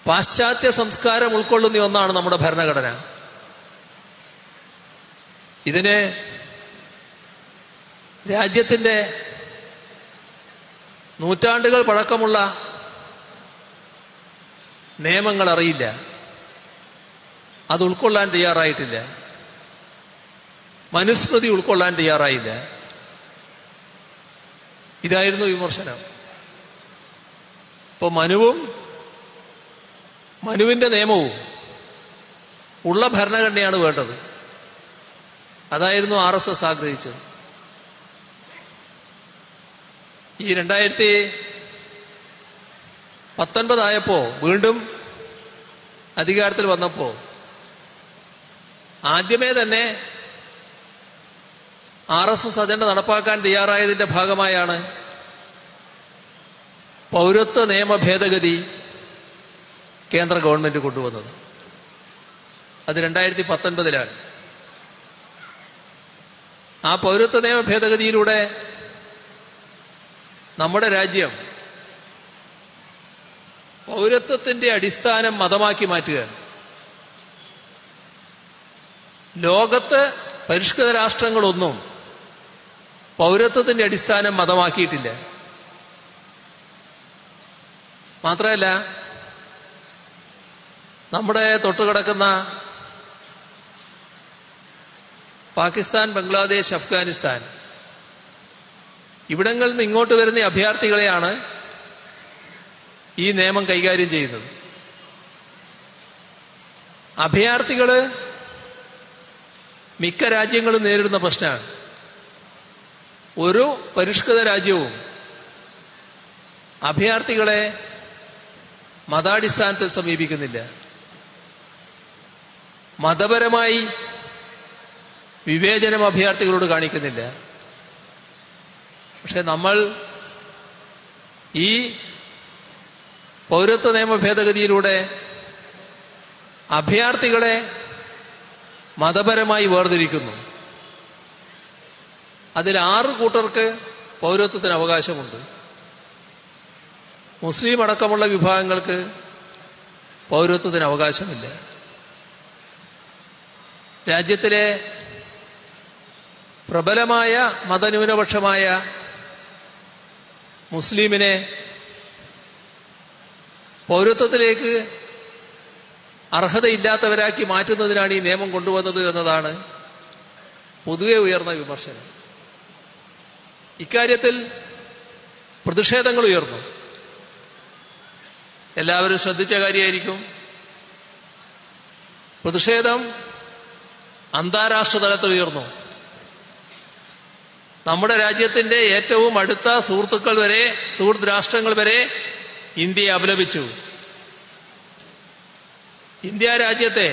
Speaker 1: പാശ്ചാത്യ സംസ്കാരം ഉൾക്കൊള്ളുന്ന ഒന്നാണ് നമ്മുടെ ഭരണഘടന. ഇതിന് രാജ്യത്തിന്റെ നൂറ്റാണ്ടുകൾ പഴക്കമുള്ള നിയമങ്ങൾ അറിയില്ല, അത് ഉൾക്കൊള്ളാൻ തയ്യാറായിട്ടില്ല, മനുസ്മൃതി ഉൾക്കൊള്ളാൻ തയ്യാറായില്ല. ഇതായിരുന്നു വിമർശനം. ഇപ്പോൾ മനുവും മനുവിന്റെ നിയമവും ഉള്ള ഭരണഘടനയാണ് വേണ്ടത്. അതായിരുന്നു RSS ആഗ്രഹിച്ചത്. ഈ 2019 ആയപ്പോ വീണ്ടും അധികാരത്തിൽ വന്നപ്പോ ആദ്യമേ തന്നെ RSS അജണ്ട നടപ്പാക്കാൻ തയ്യാറായതിന്റെ ഭാഗമായാണ് പൗരത്വ നിയമ ഭേദഗതി കേന്ദ്ര ഗവൺമെന്റ് കൊണ്ടുവന്നത്. അത് 2019 ആ പൗരത്വ നിയമ ഭേദഗതിയിലൂടെ നമ്മുടെ രാജ്യം പൗരത്വത്തിന്റെ അടിസ്ഥാനം മതമാക്കി മാറ്റുക. ലോകത്ത് പരിഷ്കൃത രാഷ്ട്രങ്ങളൊന്നും പൗരത്വത്തിന്റെ അടിസ്ഥാനം മതമാക്കിയിട്ടില്ല. മാത്രമല്ല, നമ്മുടെ തൊട്ടുകിടക്കുന്ന പാകിസ്ഥാൻ, ബംഗ്ലാദേശ്, അഫ്ഗാനിസ്ഥാൻ ഇവിടങ്ങളിൽ നിന്ന് ഇങ്ങോട്ട് വരുന്ന അഭയാർത്ഥികളെയാണ് ഈ നിയമം കൈകാര്യം ചെയ്യുന്നത്. അഭയാർത്ഥികള് മിക്ക രാജ്യങ്ങളും നേരിടുന്ന പ്രശ്നമാണ്. ഒരു പരിഷ്കൃത രാജ്യവും അഭയാർത്ഥികളെ മതാടിസ്ഥാനത്തിൽ സമീപിക്കുന്നില്ല. മതപരമായി വിവേചനം അഭയാർത്ഥികളോട് കാണിക്കുന്നില്ല. പക്ഷെ നമ്മൾ ഈ പൗരത്വ നിയമ ഭേദഗതിയിലൂടെ അഭയാർത്ഥികളെ മതപരമായി വേർതിരിക്കുന്നു. അതിൽ 6 കൂട്ടർക്ക് പൗരത്വത്തിന് അവകാശമുണ്ട്. മുസ്ലിം അടക്കമുള്ള വിഭാഗങ്ങൾക്ക് പൗരത്വത്തിന് അവകാശമില്ല. രാജ്യത്തിലെ പ്രബലമായ മതന്യൂനപക്ഷമായ മുസ്ലിമിനെ പൗരത്വത്തിലേക്ക് അർഹതയില്ലാത്തവരാക്കി മാറ്റുന്നതിനാണ് ഈ നിയമം കൊണ്ടുവന്നത് എന്നതാണ് പൊതുവെ ഉയർന്ന വിമർശനം. ഇക്കാര്യത്തിൽ പ്രതിഷേധങ്ങൾ ഉയർന്നു. എല്ലാവരും ശ്രദ്ധിച്ച കാര്യമായിരിക്കും. പ്രതിഷേധം അന്താരാഷ്ട്ര തലത്തിൽ ഉയർന്നു. നമ്മുടെ രാജ്യത്തിന്റെ ഏറ്റവും അടുത്ത സുഹൃത്ത് രാഷ്ട്രങ്ങൾ വരെ ഇന്ത്യയെ അപലപിച്ചു. ഇന്ത്യ രാജ്യത്തെ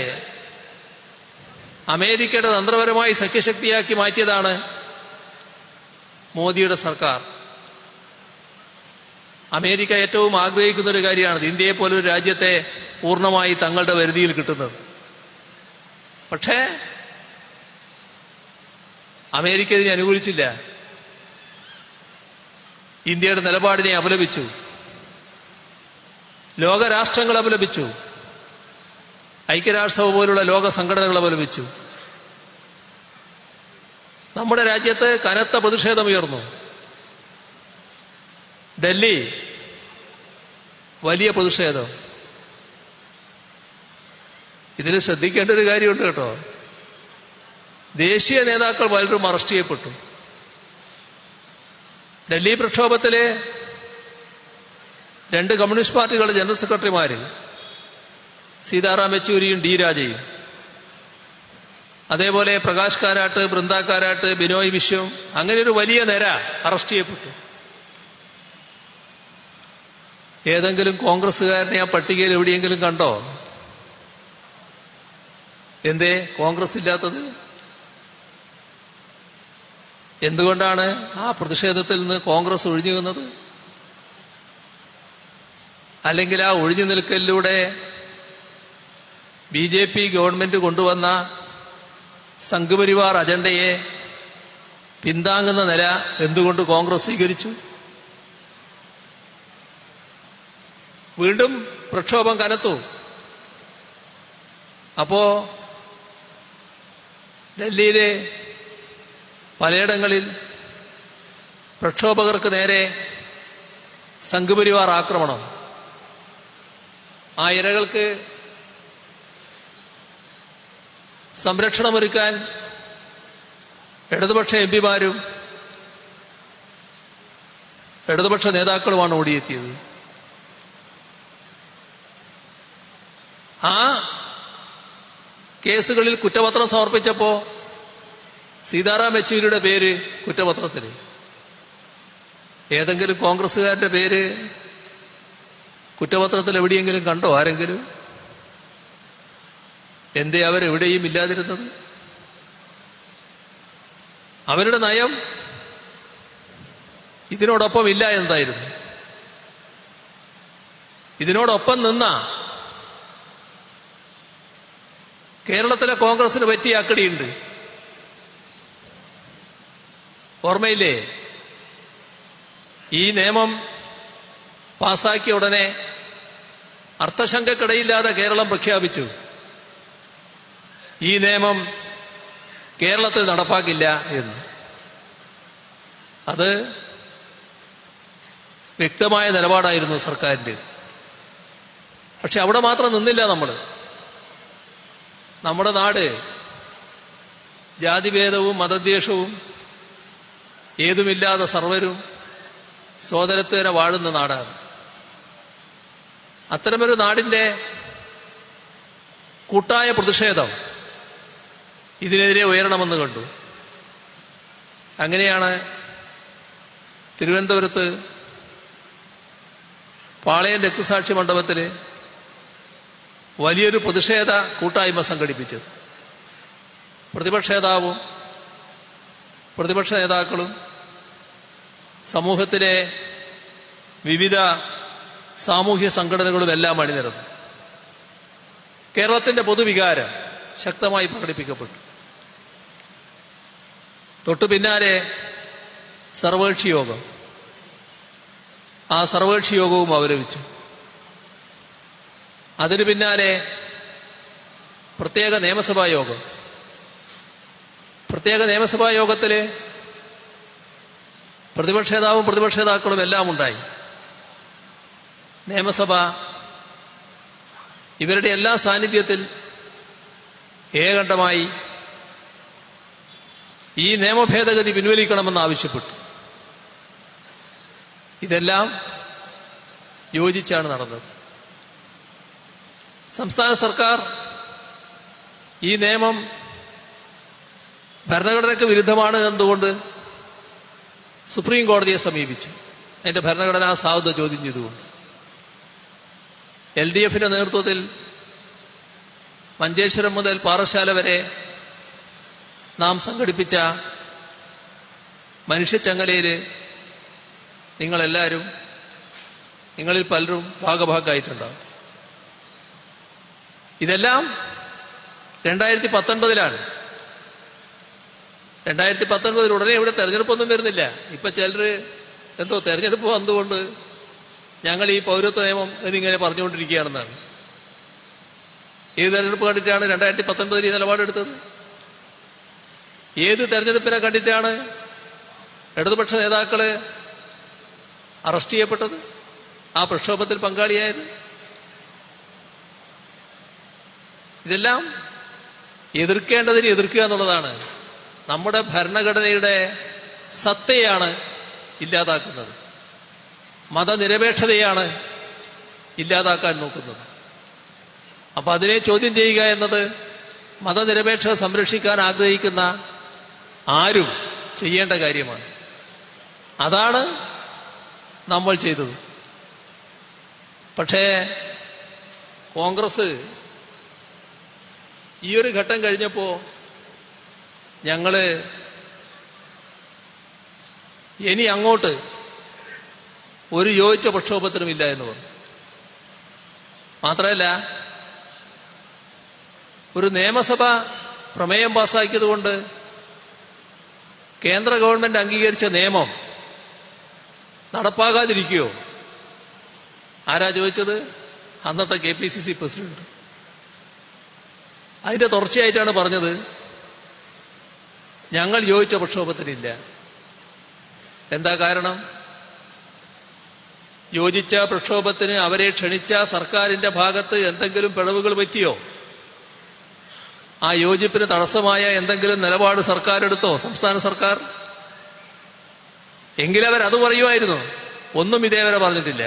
Speaker 1: അമേരിക്കയുടെ തന്ത്രപരമായി സഖ്യശക്തിയാക്കി മാറ്റിയതാണ് മോദിയുടെ സർക്കാർ. അമേരിക്ക ഏറ്റവും ആഗ്രഹിക്കുന്ന ഒരു കാര്യമാണ് ഇന്ത്യയെ പോലെ ഒരു രാജ്യത്തെ പൂർണ്ണമായി തങ്ങളുടെ വരുതിയിൽ കിട്ടുന്നത്. പക്ഷേ അമേരിക്ക ഇതിനെ അനുകൂലിച്ചില്ല, ഇന്ത്യയുടെ നിലപാടിനെ അപലപിച്ചു, ലോകരാഷ്ട്രങ്ങൾ അപലപിച്ചു, ഐക്യരാഷ്ട്രസഭ പോലുള്ള ലോക സംഘടനകൾ അപലപിച്ചു. നമ്മുടെ രാജ്യത്ത് കനത്ത പ്രതിഷേധമുയർന്നു. ഡൽഹി വലിയ പ്രതിഷേധം. ഇതിൽ ശ്രദ്ധിക്കേണ്ട ഒരു കാര്യമുണ്ട് കേട്ടോ. ദേശീയ നേതാക്കൾ പലരും അറസ്റ്റ് ചെയ്യപ്പെട്ടു. ഡൽഹി പ്രക്ഷോഭത്തിലെ 2 കമ്മ്യൂണിസ്റ്റ് പാർട്ടികളുടെ ജനറൽ സെക്രട്ടറിമാര്, സീതാറാം യെച്ചൂരിയും ഡി രാജയും, അതേപോലെ പ്രകാശ് കാരാട്ട്, ബൃന്ദ കാരാട്ട്, ബിനോയ് വിശ്വം, അങ്ങനെ ഒരു വലിയ നിര അറസ്റ്റ് ചെയ്യപ്പെട്ടു. ഏതെങ്കിലും കോൺഗ്രസ്സുകാരനെ ആ പട്ടികയിൽ എവിടെയെങ്കിലും കണ്ടോ? എന്തേ കോൺഗ്രസ് ഇല്ലാത്തത്? എന്തുകൊണ്ടാണ് ആ പ്രതിഷേധത്തിൽ നിന്ന് കോൺഗ്രസ് ഒഴിഞ്ഞു നിന്നത്? അല്ലെങ്കിൽ ആ ഒഴിഞ്ഞു നിൽക്കലിലൂടെ BJP ഗവൺമെന്റ് കൊണ്ടുവന്ന സംഘപരിവാർ അജണ്ടയെ പിന്താങ്ങുന്ന നില എന്തുകൊണ്ട് കോൺഗ്രസ് സ്വീകരിച്ചു? വീണ്ടും പ്രക്ഷോഭം കനത്തു. അപ്പോ ഡൽഹിയിലെ പലയിടങ്ങളിൽ പ്രക്ഷോഭകർക്ക് നേരെ സംഘപരിവാർ ആക്രമണം. ആ ഇരകൾക്ക് സംരക്ഷണമൊരുക്കാൻ ഇടതുപക്ഷ എംപിമാരും ഇടതുപക്ഷ നേതാക്കളുമാണ് ഓടിയെത്തിയത്. ആ കേസുകളിൽ കുറ്റപത്രം സമർപ്പിച്ചപ്പോ സീതാറാം യെച്ചൂരിയുടെ പേര് കുറ്റപത്രത്തിൽ, ഏതെങ്കിലും കോൺഗ്രസ്സുകാരുടെ പേര് കുറ്റപത്രത്തിൽ എവിടെയെങ്കിലും കണ്ടോ ആരെങ്കിലും? എന്തേ അവരെവിടെയും ഇല്ലാതിരുന്നത്? അവരുടെ നയം ഇതിനോടൊപ്പം ഇല്ല എന്തായിരുന്നു? ഇതിനോടൊപ്പം നിന്ന കേരളത്തിലെ കോൺഗ്രസിന് പറ്റിയ അക്കടിയുണ്ട്. ഓർമ്മയില്ലേ? ഈ നിയമം പാസാക്കിയ ഉടനെ അർത്ഥശങ്കക്കിടയില്ലാതെ കേരളം പ്രഖ്യാപിച്ചു, ഈ നിയമം കേരളത്തിൽ നടപ്പാക്കില്ല എന്ന്. അത് വ്യക്തമായ നിലപാടായിരുന്നു സർക്കാരിൻ്റെ. പക്ഷെ അവിടെ മാത്രം നിന്നില്ല നമ്മൾ. നമ്മുടെ നാട് ജാതിഭേദവും മതദ്വേഷവും ഏതുമില്ലാതെ സർവരും സോദരത്വേന വാഴുന്ന നാടാണ്. അത്തരമൊരു നാടിന്റെ കൂട്ടായ പ്രതിഷേധം ഇതിനെതിരെ ഉയരണമെന്ന് കണ്ടു. അങ്ങനെയാണ് തിരുവനന്തപുരത്ത് പാളയം രക്തസാക്ഷി മണ്ഡപത്തിൽ വലിയൊരു പ്രതിഷേധ കൂട്ടായ്മ സംഘടിപ്പിച്ചത്. പ്രതിപക്ഷ നേതാവും പ്രതിപക്ഷ നേതാക്കളും സമൂഹത്തിലെ വിവിധ സാമൂഹ്യ സംഘടനകളും എല്ലാം അണിനിരന്നു. കേരളത്തിന്റെ പൊതുവികാരം ശക്തമായി പ്രകടിപ്പിക്കപ്പെട്ടു. തൊട്ടു പിന്നാലെ സർവകക്ഷി യോഗം. ആ സർവകക്ഷി യോഗവും അപലപിച്ചു. അതിനു പിന്നാലെ പ്രത്യേക നിയമസഭാ യോഗം. പ്രത്യേക നിയമസഭാ യോഗത്തില് പ്രതിപക്ഷ നേതാവും പ്രതിപക്ഷ നേതാക്കളും എല്ലാം ഉണ്ടായി. നിയമസഭ ഇവരുടെ എല്ലാ സാന്നിധ്യത്തിൽ ഏകണ്ഠമായി ഈ നിയമഭേദഗതി പിൻവലിക്കണമെന്ന് ആവശ്യപ്പെട്ടു. ഇതെല്ലാം യോജിച്ചാണ് നടന്നത്. സംസ്ഥാന സർക്കാർ ഈ നിയമം ഭരണഘടനയ്ക്ക് വിരുദ്ധമാണ് എന്നതുകൊണ്ട് സുപ്രീം കോടതിയെ സമീപിച്ചു. അതിന്റെ ഭരണഘടനാ സാധുത ചോദ്യം ചെയ്തുകൊണ്ട് LDFന്റെ നേതൃത്വത്തിൽ മഞ്ചേശ്വരം മുതൽ പാറശാല വരെ നാം സംഘടിപ്പിച്ച മനുഷ്യച്ചങ്ങലയിൽ നിങ്ങളെല്ലാവരും, നിങ്ങളിൽ പലരും ഭാഗഭാക്കായിട്ടുണ്ടാവും. ഇതെല്ലാം 2019 2019 ഉടനെ ഇവിടെ തെരഞ്ഞെടുപ്പൊന്നും വരുന്നില്ല. ഇപ്പൊ ചിലര് എന്തോ തെരഞ്ഞെടുപ്പ് വന്നുകൊണ്ട് ഞങ്ങൾ ഈ പൗരത്വ നിയമം എന്നിങ്ങനെ പറഞ്ഞുകൊണ്ടിരിക്കുകയാണെന്നാണ്. ഏത് തെരഞ്ഞെടുപ്പ് കണ്ടിട്ടാണ് 2019 ഈ നിലപാടെടുത്തത്? ഏത് തെരഞ്ഞെടുപ്പിനെ കണ്ടിട്ടാണ് ഇടതുപക്ഷ നേതാക്കള് അറസ്റ്റ് ചെയ്യപ്പെട്ടത്, ആ പ്രക്ഷോഭത്തിൽ പങ്കാളിയായത്? ഇതെല്ലാം എതിർക്കേണ്ടതിന് എതിർക്കുക എന്നുള്ളതാണ്. നമ്മുടെ ഭരണഘടനയുടെ സത്തയാണ് ഇല്ലാതാക്കുന്നത്. മതനിരപേക്ഷതയാണ് ഇല്ലാതാക്കാൻ നോക്കുന്നത്. അപ്പൊ അതിനെ ചോദ്യം ചെയ്യുക എന്നത് മതനിരപേക്ഷത സംരക്ഷിക്കാൻ ആഗ്രഹിക്കുന്ന ആരും ചെയ്യേണ്ട കാര്യമാണ്. അതാണ് നമ്മൾ ചെയ്തത്. പക്ഷേ കോൺഗ്രസ് ഈ ഒരു ഘട്ടം കഴിഞ്ഞപ്പോ ഞങ്ങള് ഇനി അങ്ങോട്ട് ഒരു യോജിച്ച പ്രക്ഷോഭത്തിനുമില്ല എന്ന് പറഞ്ഞു. മാത്രമല്ല, ഒരു നിയമസഭ പ്രമേയം പാസ്സാക്കിയതുകൊണ്ട് കേന്ദ്ര ഗവൺമെന്റ് അംഗീകരിച്ച നിയമം നടപ്പാകാതിരിക്കുകയോ? ആരാ ചോദിച്ചത്? അന്നത്തെ KPCC പ്രസിഡന്റ്. അതിന്റെ തുടർച്ചയായിട്ടാണ് പറഞ്ഞത് ഞങ്ങൾ യോജിച്ച പ്രക്ഷോഭത്തിനില്ല. എന്താ കാരണം? യോജിച്ച പ്രക്ഷോഭത്തിന് അവരെ ക്ഷണിച്ച സർക്കാരിന്റെ ഭാഗത്ത് എന്തെങ്കിലും പിഴവുകൾ പറ്റിയോ? ആ യോജിപ്പിന് തടസ്സമായ എന്തെങ്കിലും നിലപാട് സർക്കാർ എടുത്തോ? സംസ്ഥാന സർക്കാർ? എങ്കിലവരത് പറയുമായിരുന്നു. ഒന്നും ഇതേവരെ പറഞ്ഞിട്ടില്ല.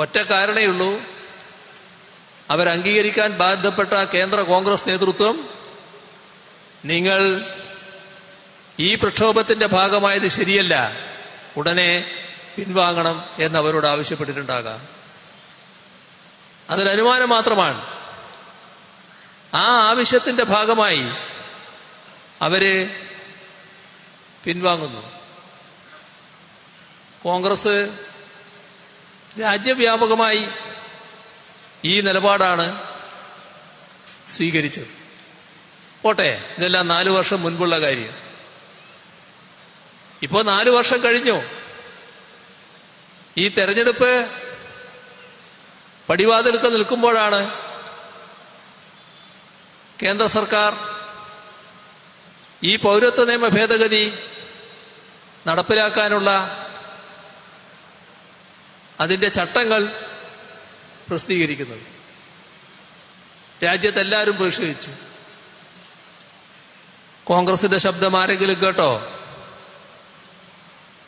Speaker 1: ഒറ്റ കാരണേ ഉള്ളൂ, അവരംഗീകരിക്കാൻ ബാധ്യപ്പെട്ട കേന്ദ്ര കോൺഗ്രസ് നേതൃത്വം നിങ്ങൾ ഈ പ്രക്ഷോഭത്തിന്റെ ഭാഗമായത് ശരിയല്ല, ഉടനെ പിൻവാങ്ങണം എന്നവരോട് ആവശ്യപ്പെട്ടിട്ടുണ്ടാകാം. അതൊരു അനുമാനം മാത്രമാണ്. ആ ആവശ്യത്തിന്റെ ഭാഗമായി അവര് പിൻവാങ്ങുന്നു. കോൺഗ്രസ് രാജ്യവ്യാപകമായി ഈ നിലപാടാണ് സ്വീകരിച്ചത്. പോട്ടെ, ഇതെല്ലാം 4 വർഷം മുൻപുള്ള കാര്യം. ഇപ്പോ 4 വർഷം കഴിഞ്ഞു. ഈ തെരഞ്ഞെടുപ്പ് പടിവാതിൽക്ക് നിൽക്കുമ്പോഴാണ് കേന്ദ്ര സർക്കാർ ഈ പൗരത്വ നിയമ ഭേദഗതി നടപ്പിലാക്കാനുള്ള അതിന്റെ ചട്ടങ്ങൾ പ്രസിദ്ധീകരിക്കുന്നത്. രാജ്യത്തെല്ലാവരും പ്രതിഷേധിച്ചു. കോൺഗ്രസിന്റെ ശബ്ദം ആരെങ്കിലും കേട്ടോ?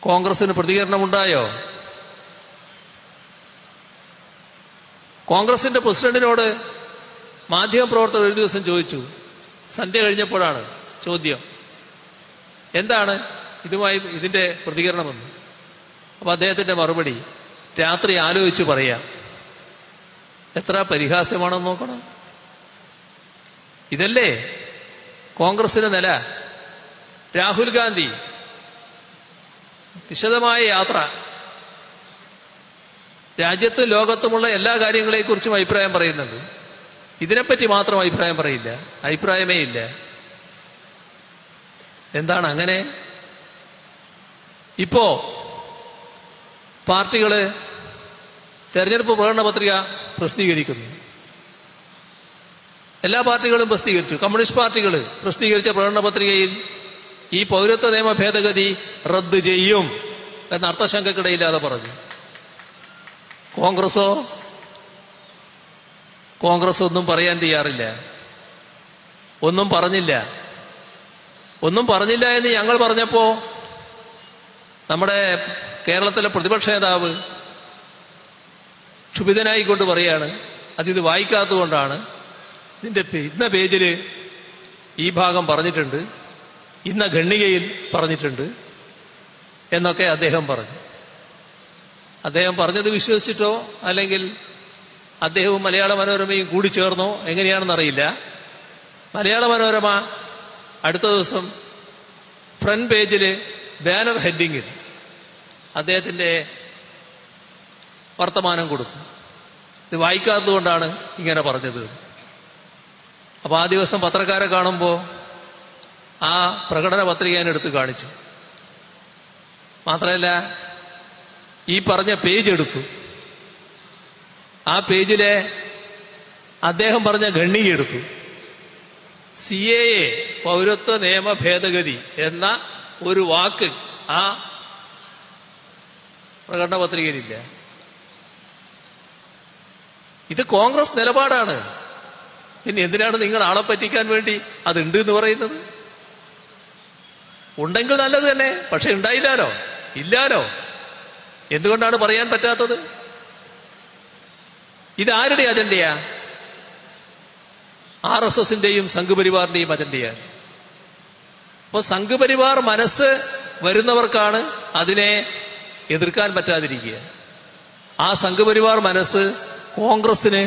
Speaker 1: കോൺഗ്രസിന് പ്രതികരണമുണ്ടായോ? കോൺഗ്രസിന്റെ പ്രസിഡന്റിനോട് മാധ്യമപ്രവർത്തകർ ഒരു ദിവസം ചോദിച്ചു. സന്ധ്യ കഴിഞ്ഞപ്പോഴാണ് ചോദ്യം, എന്താണ് ഇതിന്റെ പ്രതികരണമെന്ന്. അപ്പൊ അദ്ദേഹത്തിന്റെ മറുപടി, രാത്രി ആലോചിച്ച് പറയാം. എത്ര പരിഹാസ്യമാണെന്ന് നോക്കണം. ഇതല്ലേ കോൺഗ്രസിന്റെ നില? രാഹുൽ ഗാന്ധി വിശദമായ യാത്ര, രാജ്യത്തും ലോകത്തുമുള്ള എല്ലാ കാര്യങ്ങളെക്കുറിച്ചും അഭിപ്രായം പറയുന്നുണ്ട്. ഇതിനെപ്പറ്റി മാത്രം അഭിപ്രായം പറയില്ല, അഭിപ്രായമേ ഇല്ല. എന്താണ് അങ്ങനെ? ഇപ്പോ പാർട്ടികള് തെരഞ്ഞെടുപ്പ് പ്രകടന പത്രിക പ്രസിദ്ധീകരിക്കുന്നു. എല്ലാ പാർട്ടികളും പ്രസിദ്ധീകരിച്ചു. കമ്മ്യൂണിസ്റ്റ് പാർട്ടികൾ പ്രസിദ്ധീകരിച്ച പ്രകടന പത്രികയിൽ ഈ പൗരത്വ നിയമ ഭേദഗതി റദ്ദ് ചെയ്യും എന്ന അർത്ഥശങ്കക്കിടയില്ലാതെ പറഞ്ഞു. കോൺഗ്രസ് ഒന്നും പറയാൻ തയ്യാറില്ല. ഒന്നും പറഞ്ഞില്ല എന്ന് ഞങ്ങൾ പറഞ്ഞപ്പോ നമ്മുടെ കേരളത്തിലെ പ്രതിപക്ഷ നേതാവ് ക്ഷുഭിതനായിക്കൊണ്ട് പറയാണ്, അതിത് വായിക്കാത്തതുകൊണ്ടാണ്. ഇന്ന പേജില് ഈ ഭാഗം പറഞ്ഞിട്ടുണ്ട്, ഇന്ന ഖണ്ഡികയിൽ പറഞ്ഞിട്ടുണ്ട് എന്നൊക്കെ അദ്ദേഹം പറഞ്ഞു. അദ്ദേഹം പറഞ്ഞത് വിശ്വസിച്ചിട്ടോ അല്ലെങ്കിൽ അദ്ദേഹവും മലയാള മനോരമയും കൂടി ചേർന്നോ എങ്ങനെയാണെന്നറിയില്ല. മലയാള മനോരമ അടുത്ത ദിവസം ഫ്രണ്ട് പേജില് ബാനർ ഹെഡിങ്ങിൽ അദ്ദേഹത്തിന്റെ വർത്തമാനം കൊടുത്തു. ഇത് വായിക്കാത്തതുകൊണ്ടാണ് ഇങ്ങനെ പറഞ്ഞത്. അപ്പൊ ആ ദിവസം പത്രക്കാരെ കാണുമ്പോൾ ആ പ്രകടന പത്രിക ഞാൻ എടുത്ത് കാണിച്ചു. മാത്രമല്ല ഈ പറഞ്ഞ പേജ് എടുത്തു. ആ പേജിലെ അദ്ദേഹം പറഞ്ഞ ഖണ്ഡിക എടുത്തു. CAA പൗരത്വ നിയമ ഭേദഗതി എന്ന ഒരു വാക്ക് ആ പ്രകടന പത്രികയിലില്ല. ഇത് കോൺഗ്രസ് നിലപാടാണ്. പിന്നെ എന്തിനാണ് നിങ്ങൾ ആളെ പറ്റിക്കാൻ വേണ്ടി അതുണ്ട് എന്ന് പറയുന്നത്? ഉണ്ടെങ്കിൽ നല്ലത് തന്നെ, പക്ഷെ ഉണ്ടായില്ലാലോ, ഇല്ലാലോ. എന്തുകൊണ്ടാണ് പറയാൻ പറ്റാത്തത്? ഇതാരുടെ അജണ്ടയാ? RSSന്റെയും സംഘപരിവാറിന്റെയും അജണ്ടയാണ്. അപ്പൊ സംഘപരിവാർ മനസ്സ് വരുന്നവർക്കാണ് അതിനെ എതിർക്കാൻ പറ്റാതിരിക്കുക. ആ സംഘപരിവാർ മനസ്സ് കോൺഗ്രസിന്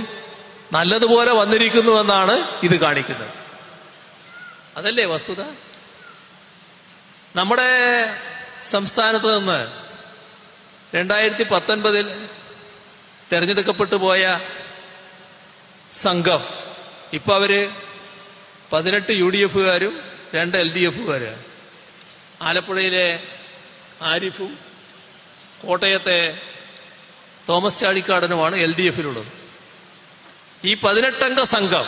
Speaker 1: നല്ലതുപോലെ വന്നിരിക്കുന്നുവെന്നാണ് ഇത് കാണിക്കുന്നത്. അതല്ലേ വസ്തുത? നമ്മുടെ സംസ്ഥാനത്ത് നിന്ന് 2019 തെരഞ്ഞെടുക്കപ്പെട്ടു പോയ സംഘം ഇപ്പൊ അവര് 18 UDFകാരും 2 LDFകാരും. ആലപ്പുഴയിലെ ആരിഫും കോട്ടയത്തെ തോമസ് ചാഴിക്കാടനുമാണ് LDFിലുള്ളത്. ഈ 18 അംഗ സംഘം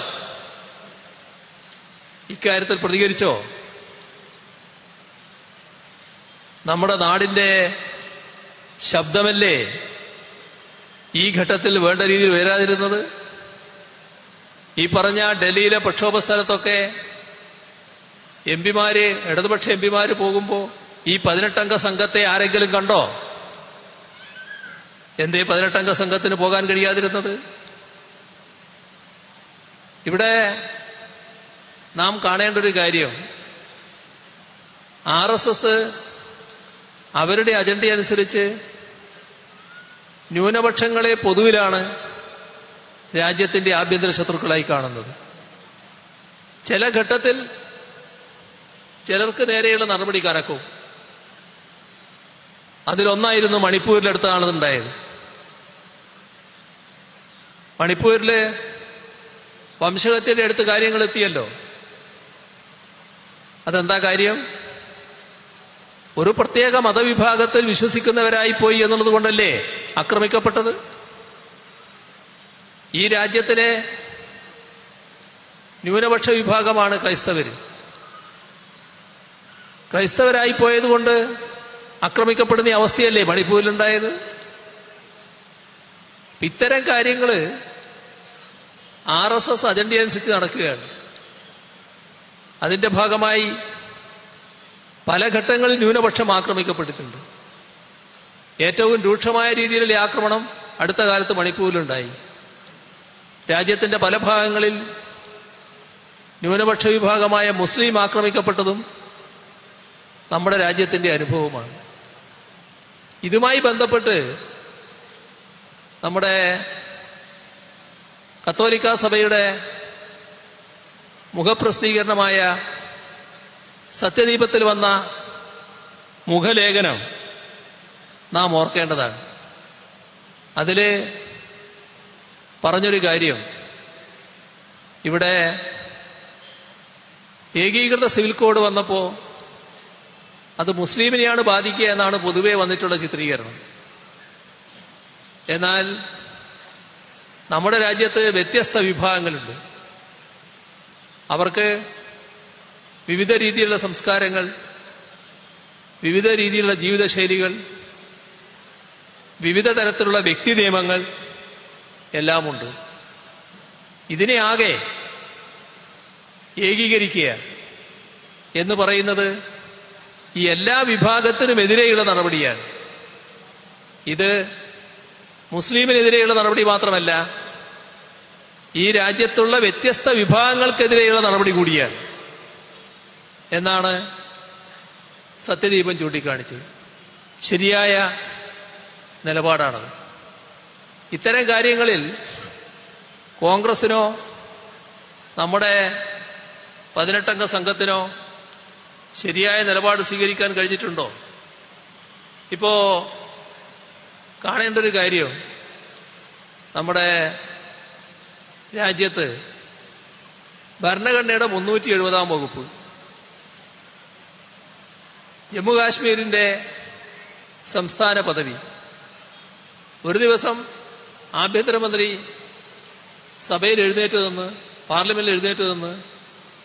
Speaker 1: ഇക്കാര്യത്തിൽ പ്രതികരിച്ചോ? നമ്മുടെ നാടിന്റെ ശബ്ദമല്ലേ ഈ ഘട്ടത്തിൽ വേണ്ട രീതിയിൽ വരാതിരുന്നത്? ഈ പറഞ്ഞ ഡൽഹിയിലെ പ്രക്ഷോഭ സ്ഥലത്തൊക്കെ ഇടതുപക്ഷ എംപിമാര് പോകുമ്പോ ഈ 18 അംഗ സംഘത്തെ ആരെങ്കിലും കണ്ടോ? എന്തേ 18 അംഗ സംഘത്തിന് പോകാൻ കഴിയാതിരുന്നത്? ഇവിടെ നാം കാണേണ്ട ഒരു കാര്യം, RSS അവരുടെ അജണ്ട അനുസരിച്ച് ന്യൂനപക്ഷങ്ങളെ പൊതുവിലാണ് രാജ്യത്തിന്റെ ആഭ്യന്തര ശത്രുക്കളായി കാണുന്നത്. ചില ഘട്ടത്തിൽ ചിലർക്ക് നേരെയുള്ള നടപടി കനക്കും. അതിലൊന്നായിരുന്നു മണിപ്പൂരിലെടുത്താണ് ഉണ്ടായത്. മണിപ്പൂരില് വംശഹത്യയുടെ അടുത്ത് കാര്യങ്ങൾ എത്തിയല്ലോ. അതെന്താ കാര്യം? ഒരു പ്രത്യേക മതവിഭാഗത്തിൽ വിശ്വസിക്കുന്നവരായി പോയി എന്നുള്ളത് കൊണ്ടല്ലേ ആക്രമിക്കപ്പെട്ടത്? ഈ രാജ്യത്തിലെ ന്യൂനപക്ഷ വിഭാഗമാണ് ക്രൈസ്തവര്. ക്രൈസ്തവരായി പോയതുകൊണ്ട് ആക്രമിക്കപ്പെടുന്ന അവസ്ഥയല്ലേ മണിപ്പൂരിലുണ്ടായത്? ഇത്തരം കാര്യങ്ങള് RSS അജണ്ട അനുസരിച്ച് നടക്കുകയാണ്. അതിന്റെ ഭാഗമായി പല ഘട്ടങ്ങളിൽ ന്യൂനപക്ഷം ആക്രമിക്കപ്പെട്ടിട്ടുണ്ട്. ഏറ്റവും രൂക്ഷമായ രീതിയിലുള്ള ആക്രമണം അടുത്ത കാലത്ത് മണിപ്പൂരിലുണ്ടായി. രാജ്യത്തിന്റെ പല ഭാഗങ്ങളിൽ ന്യൂനപക്ഷ വിഭാഗമായ മുസ്ലിം ആക്രമിക്കപ്പെട്ടതും നമ്മുടെ രാജ്യത്തിന്റെ അനുഭവമാണ്. ഇതുമായി ബന്ധപ്പെട്ട് നമ്മുടെ കത്തോലിക്ക സഭയുടെ മുഖപ്രസിദ്ധീകരണമായ സത്യദീപത്തിൽ വന്ന മുഖലേഖനം നാം ഓർക്കേണ്ടതാണ്. അതില് പറഞ്ഞൊരു കാര്യം, ഇവിടെ ഏകീകൃത സിവിൽ കോഡ് വന്നപ്പോ അത് മുസ്ലിമിനെയാണ് ബാധിക്കുക എന്നാണ് പൊതുവെ വന്നിട്ടുള്ള ചിത്രീകരണം. എന്നാൽ നമ്മുടെ രാജ്യത്ത് വ്യത്യസ്ത വിഭാഗങ്ങളുണ്ട്. അവർക്ക് വിവിധ രീതിയിലുള്ള സംസ്കാരങ്ങൾ, വിവിധ രീതിയിലുള്ള ജീവിതശൈലികൾ, വിവിധ തരത്തിലുള്ള വ്യക്തി നിയമങ്ങൾ എല്ലാമുണ്ട്. ഇതിനെ ആകെ ഏകീകരിക്കുക എന്ന് പറയുന്നത് ഈ എല്ലാ വിഭാഗത്തിനുമെതിരെയുള്ള നടപടിയാണ്. ഇത് മുസ്ലിമിനെതിരെയുള്ള നടപടി മാത്രമല്ല, ഈ രാജ്യത്തുള്ള വ്യത്യസ്ത വിഭാഗങ്ങൾക്കെതിരെയുള്ള നടപടി കൂടിയാണ് എന്നാണ് സത്യദീപം ചൂണ്ടിക്കാണിച്ചത്. ശരിയായ നിലപാടാണത്. ഇത്തരം കാര്യങ്ങളിൽ കോൺഗ്രസിനോ നമ്മുടെ 18 അംഗ സംഘത്തിനോ ശരിയായ നിലപാട് സ്വീകരിക്കാൻ കഴിഞ്ഞിട്ടുണ്ടോ? ഇപ്പോ കാണേണ്ട ഒരു കാര്യം, നമ്മുടെ രാജ്യത്ത് ഭരണഘടനയുടെ 370-ാം വകുപ്പ് ജമ്മു കാശ്മീരിന്റെ സംസ്ഥാന പദവി ഒരു ദിവസം ആഭ്യന്തരമന്ത്രി സഭയിൽ എഴുന്നേറ്റ് നിന്ന്, പാർലമെന്റിൽ എഴുന്നേറ്റ് നിന്ന്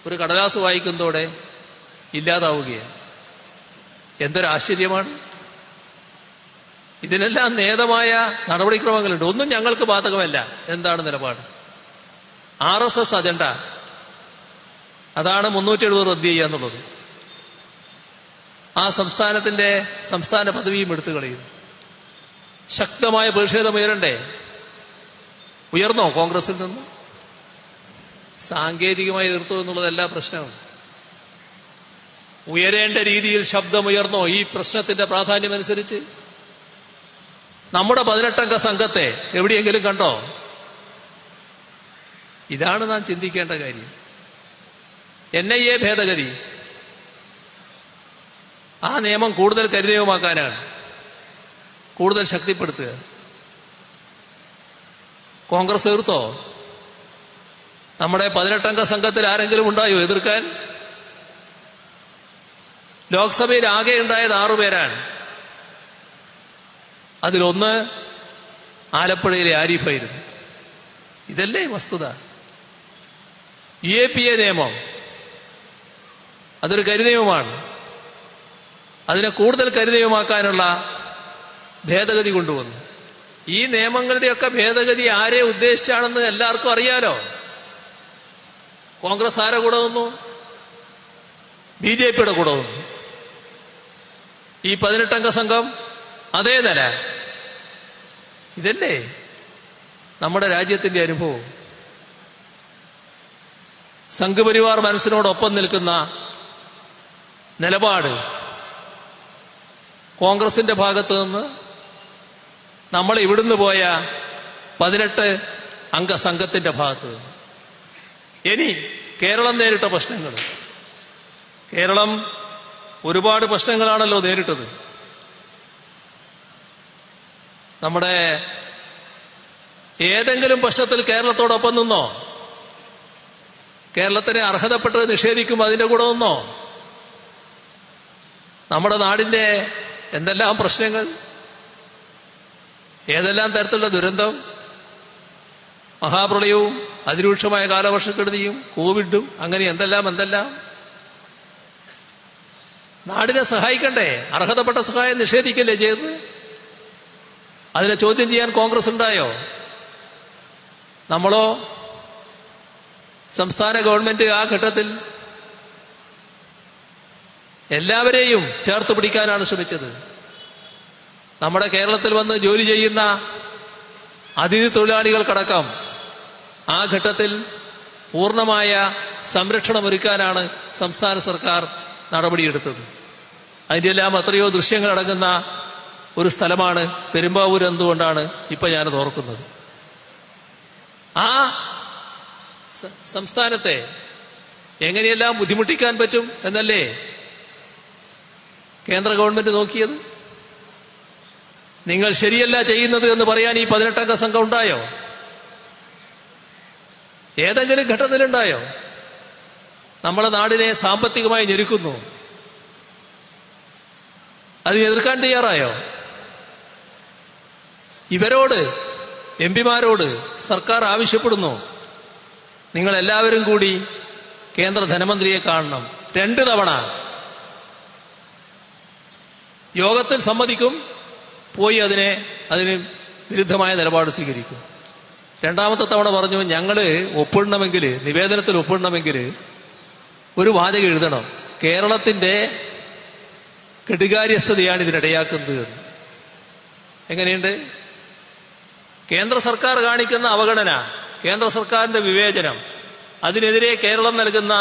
Speaker 1: ഒരു കടലാസ് വായിക്കുന്നതോടെ ഇല്ലാതാവുകയാണ്. എന്തൊരാശ്ചര്യമാണ്! ഇതിനെല്ലാം നേതമായ നടപടിക്രമങ്ങളുണ്ട്. ഒന്നും ഞങ്ങൾക്ക് ബാധകമല്ല. എന്താണ് നിലപാട്? RSS അജണ്ട, അതാണ് 370 റദ്ദ് ചെയ്യുക എന്നുള്ളത്. ആ സംസ്ഥാനത്തിന്റെ സംസ്ഥാന പദവിയും എടുത്തു കളയുന്നു. ശക്തമായ പ്രതിഷേധം ഉയരണ്ടേ? ഉയർന്നോ കോൺഗ്രസിൽ നിന്ന്? സാങ്കേതികമായി എതിർത്തു എന്നുള്ളതല്ല പ്രശ്നമാണ്. ഉയരേണ്ട രീതിയിൽ ശബ്ദമുയർന്നോ ഈ പ്രശ്നത്തിന്റെ പ്രാധാന്യമനുസരിച്ച്? നമ്മുടെ 18 സംഘത്തെ എവിടെയെങ്കിലും കണ്ടോ? ഇതാണ് നാം ചിന്തിക്കേണ്ട കാര്യം. NIA ഭേദഗതി, ആ നിയമം കൂടുതൽ കരുതേയമാക്കാനാണ്, കൂടുതൽ ശക്തിപ്പെടുത്തുക. കോൺഗ്രസ് എതിർത്തോ? നമ്മുടെ 18 സംഘത്തിൽ ആരെങ്കിലും ഉണ്ടായോ എതിർക്കാൻ? ലോക്സഭയിൽ ആകെ ഉണ്ടായത് 6 പേരാണ്. അതിലൊന്ന് ആലപ്പുഴയിലെ ആരിഫായിരുന്നു. ഇതല്ലേ വസ്തുത? UAPA നിയമം അതൊരു കരിനിയമമാണ്. അതിനെ കൂടുതൽ കരിനിയമമാക്കാനുള്ള ഭേദഗതി കൊണ്ടുവന്നു. ഈ നിയമങ്ങളുടെയൊക്കെ ഭേദഗതി ആരെ ഉദ്ദേശിച്ചാണെന്ന് എല്ലാവർക്കും അറിയാലോ. കോൺഗ്രസ് ആരെ കൂടെ നിന്നു? BJPയുടെ കൂടെ നിന്നു. ഈ 18 സംഘം അതേ നില. ഇതല്ലേ നമ്മുടെ രാജ്യത്തിന്റെ അനുഭവം? സംഘപരിവാർ മനസ്സിനോടൊപ്പം നിൽക്കുന്ന നിലപാട് കോൺഗ്രസിന്റെ ഭാഗത്ത് നിന്ന് നമ്മൾ ഇവിടുന്ന് പോയ 18 അംഗ സംഘത്തിന്റെ ഭാഗത്ത് നിന്ന്. ഇനി കേരളം നേരിട്ട പ്രശ്നങ്ങൾ. കേരളം ഒരുപാട് പ്രശ്നങ്ങളാണല്ലോ നേരിട്ടത്. നമ്മുടെ ഏതെങ്കിലും പ്രശ്നത്തിൽ കേരളത്തോടൊപ്പം നിന്നോ? കേരളത്തിന് അർഹതപ്പെട്ടത് നിഷേധിക്കും അതിന്റെ കൂടെ നിന്നോ? നമ്മുടെ നാടിന്റെ എന്തെല്ലാം പ്രശ്നങ്ങൾ, ഏതെല്ലാം തരത്തിലുള്ള ദുരന്തം, മഹാപ്രളയവും അതിരൂക്ഷമായ കാലവർഷക്കെടുതിയും കോവിഡും, അങ്ങനെ എന്തെല്ലാം. നാടിനെ സഹായിക്കണ്ടേ? അർഹതപ്പെട്ട സഹായം നിഷേധിക്കല്ലേ ചെയ്തത്? അതിനെ ചോദ്യം ചെയ്യാൻ കോൺഗ്രസ് ഉണ്ടായോ? നമ്മളോ? സംസ്ഥാന ഗവൺമെന്റ് ആ ഘട്ടത്തിൽ എല്ലാവരെയും ചേർത്ത് പിടിക്കാനാണ് ശ്രമിച്ചത്. നമ്മുടെ കേരളത്തിൽ വന്ന് ജോലി ചെയ്യുന്ന അതിഥി തൊഴിലാളികൾക്കടക്കം ആ ഘട്ടത്തിൽ പൂർണ്ണമായ സംരക്ഷണമൊരുക്കാനാണ് സംസ്ഥാന സർക്കാർ നടപടിയെടുത്തത്. അതിൻ്റെ എല്ലാം എത്രയോ ദൃശ്യങ്ങളടങ്ങുന്ന ഒരു സ്ഥലമാണ് പെരുമ്പാവൂർ. എന്തുകൊണ്ടാണ് ഇപ്പൊ ഞാനത് ഓർക്കുന്നത്? ആ സംസ്ഥാനത്തെ എങ്ങനെയെല്ലാം ബുദ്ധിമുട്ടിക്കാൻ പറ്റും എന്നല്ലേ കേന്ദ്ര ഗവൺമെന്റ് നോക്കിയത്? നിങ്ങൾ ശരിയല്ല ചെയ്യുന്നത് എന്ന് പറയാൻ ഈ 18 സംഘം ഉണ്ടായോ? ഏതെങ്കിലും ഘട്ടത്തിലുണ്ടായോ? നമ്മളെ നാടിനെ സാമ്പത്തികമായി ഞെരുക്കുന്നു, അതിനെ എതിർക്കാൻ തയ്യാറായോ? ഇവരോട്, MP-മാരോട് സർക്കാർ ആവശ്യപ്പെടുന്നു, നിങ്ങൾ എല്ലാവരും കൂടി കേന്ദ്ര ധനമന്ത്രിയെ കാണണം. 2 തവണ യോഗത്തിൽ സമ്മതിക്കും, പോയി അതിന് വിരുദ്ധമായ നിലപാട് സ്വീകരിക്കും. 2ാമത്തെ തവണ പറഞ്ഞു, ഞങ്ങള് ഒപ്പിടണമെങ്കിൽ, നിവേദനത്തിൽ ഒപ്പിടണമെങ്കിൽ ഒരു വാചകം എഴുതണം, കേരളത്തിന്റെ കെടുകാര്യസ്ഥതയാണ് ഇതിനിടയാക്കുന്നത് എന്ന്. എങ്ങനെയുണ്ട്? കേന്ദ്ര സർക്കാർ കാണിക്കുന്ന അവഗണന, കേന്ദ്ര സർക്കാരിന്റെ വിവേചനം, അതിനെതിരെ കേരളം നൽകുന്ന